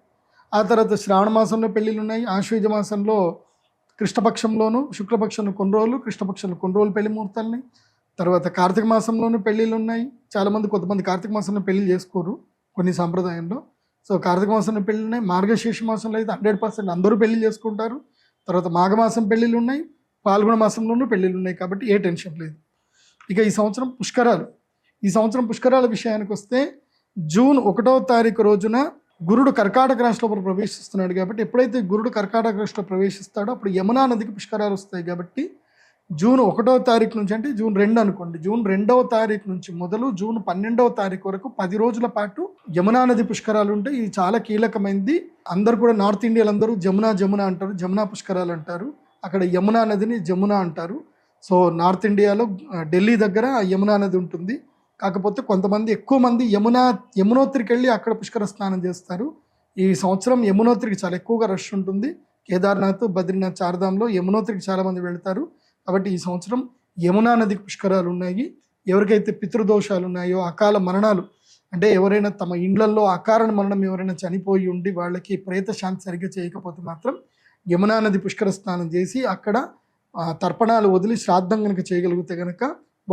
ఆ తర్వాత శ్రావణ మాసంలో పెళ్ళిళ్ళు ఉన్నాయి. ఆశ్వయుజ మాసంలో కృష్ణపక్షంలోను శుక్లపక్షంలో కొన్ని రోజులు, కృష్ణపక్షంలో కొన్ని రోజులు పెళ్లి ముహూర్తాలని. తర్వాత కార్తీక మాసంలోనూ పెళ్ళిళ్ళు ఉన్నాయి. చాలామంది కొంతమంది కార్తీక మాసంలో పెళ్లి చేసుకోరు కొన్ని సాంప్రదాయంలో. సో కార్తీక మాసంలో పెళ్ళిళ్ళు ఉన్నాయి. మార్గశీర్ష మాసంలో అయితే 100% అందరూ పెళ్లి చేసుకుంటారు. తర్వాత మాఘమాసం పెళ్ళిళ్ళు ఉన్నాయి. పాల్గొన మాసంలోనూ పెళ్ళిళ్ళు ఉన్నాయి. కాబట్టి ఏ టెన్షన్ లేదు. ఇక ఈ సంవత్సరం పుష్కరాలు. ఈ సంవత్సరం పుష్కరాల విషయానికి వస్తే జూన్ 1వ తారీఖు రోజున గురుడు కర్కాటక రాశిలో ప్రవేశిస్తున్నాడు. కాబట్టి ఎప్పుడైతే గురుడు కర్కాటక రాశిలో ప్రవేశిస్తాడో అప్పుడు యమునా నదికి పుష్కరాలు వస్తాయి. కాబట్టి జూన్ 1వ తారీఖు నుంచి, అంటే జూన్ 2 అనుకోండి, జూన్ 2వ తారీఖు నుంచి మొదలు జూన్ 12వ తారీఖు వరకు 10 రోజుల పాటు యమునా నది పుష్కరాలు ఉంటాయి. ఇది చాలా కీలకమైనది. అందరు కూడా నార్త్ ఇండియాలో అందరూ జమునా అంటారు, జమునా పుష్కరాలు అంటారు. అక్కడ యమునా నదిని జమునా అంటారు. సో నార్త్ ఇండియాలో ఢిల్లీ దగ్గర యమునా నది ఉంటుంది. కాకపోతే కొంతమంది ఎక్కువ మంది యమునోత్రికి వెళ్ళి అక్కడ పుష్కర స్నానం చేస్తారు. ఈ సంవత్సరం యమునోత్రికి చాలా ఎక్కువగా రష్ ఉంటుంది. కేదార్నాథ్, బద్రీనాథ్, చార్ధామ్లో యమునోత్రికి చాలామంది వెళ్తారు. కాబట్టి ఈ సంవత్సరం యమునా నదికి పుష్కరాలు ఉన్నాయి. ఎవరికైతే పితృదోషాలు ఉన్నాయో, అకాల మరణాలు అంటే ఎవరైనా తమ ఇండ్లల్లో అకారణ మరణం ఎవరైనా చనిపోయి ఉండి వాళ్ళకి ప్రేత శాంతి సరిగ్గా చేయకపోతే మాత్రం యమునా నది పుష్కర స్నానం చేసి అక్కడ తర్పణాలు వదిలి శ్రాద్ధం కనుక చేయగలిగితే కనుక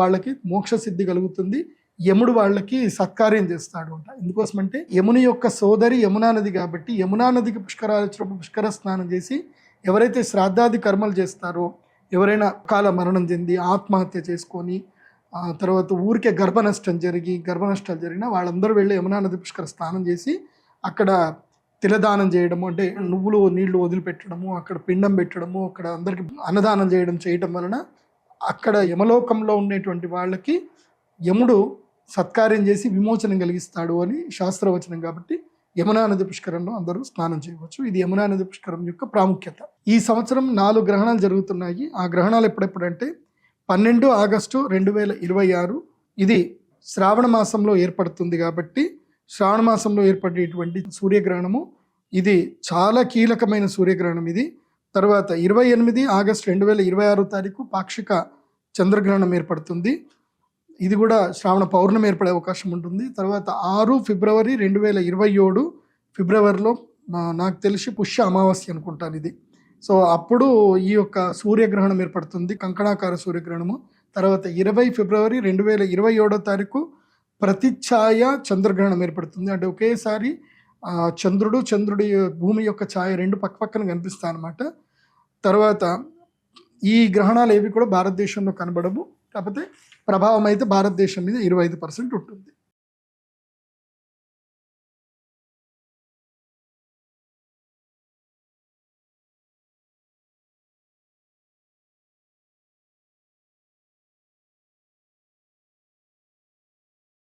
వాళ్ళకి మోక్ష సిద్ధి కలుగుతుంది. యముడు వాళ్ళకి సత్కార్యం చేస్తాడు అంట. ఎందుకోసమంటే యముని యొక్క సోదరి యమునా నది కాబట్టి యమునా నదికి పుష్కరాలు వచ్చినప్పుడు పుష్కర స్నానం చేసి ఎవరైతే శ్రాద్ధాది కర్మలు చేస్తారో, ఎవరైనా కాల మరణం చెంది ఆత్మహత్య చేసుకొని తర్వాత ఊరికే గర్భనష్టాలు జరిగినా వాళ్ళందరూ వెళ్ళి యమునా నది పుష్కర స్నానం చేసి అక్కడ తిలదానం చేయడము, అంటే నువ్వులు నీళ్లు వదిలిపెట్టడము, అక్కడ పిండం పెట్టడము, అక్కడ అందరికి అన్నదానం చేయడం వలన అక్కడ యమలోకంలో ఉండేటువంటి వాళ్ళకి యముడు సత్కార్యం చేసి విమోచనం కలిగిస్తాడు అని శాస్త్రవచనం. కాబట్టి యమునా నది పుష్కరంలో అందరూ స్నానం చేయవచ్చు. ఇది యమునా నది పుష్కరం యొక్క ప్రాముఖ్యత. ఈ సంవత్సరం 4 గ్రహణాలు జరుగుతున్నాయి. ఆ గ్రహణాలు ఎప్పుడంటే 12 ఆగస్టు 2026 ఇది శ్రావణ మాసంలో ఏర్పడుతుంది. కాబట్టి శ్రావణ మాసంలో ఏర్పడేటువంటి సూర్యగ్రహణము ఇది చాలా కీలకమైన సూర్యగ్రహణం ఇది. తర్వాత 28 ఆగస్టు 2026 పాక్షిక చంద్రగ్రహణం ఏర్పడుతుంది. ఇది కూడా శ్రావణ పౌర్ణమి ఏర్పడే అవకాశం ఉంటుంది. తర్వాత 6 ఫిబ్రవరి 2027 ఫిబ్రవరిలో నాకు తెలిసి పుష్య అమావాస్య అనుకుంటాను ఇది. సో అప్పుడు ఈ యొక్క సూర్యగ్రహణం ఏర్పడుతుంది, కంకణాకార సూర్యగ్రహణము. తర్వాత 20 ఫిబ్రవరి 2027 ప్రతిఛాయ చంద్రగ్రహణం ఏర్పడుతుంది. అంటే ఒకేసారి చంద్రుడి భూమి యొక్క ఛాయ రెండు పక్కన కనిపిస్తాయి అన్నమాట. తర్వాత ఈ గ్రహణాలు ఏవి కూడా భారతదేశంలో కనబడవు, కాకపోతే ప్రభావం అయితే భారతదేశం మీద 25% ఉంటుంది.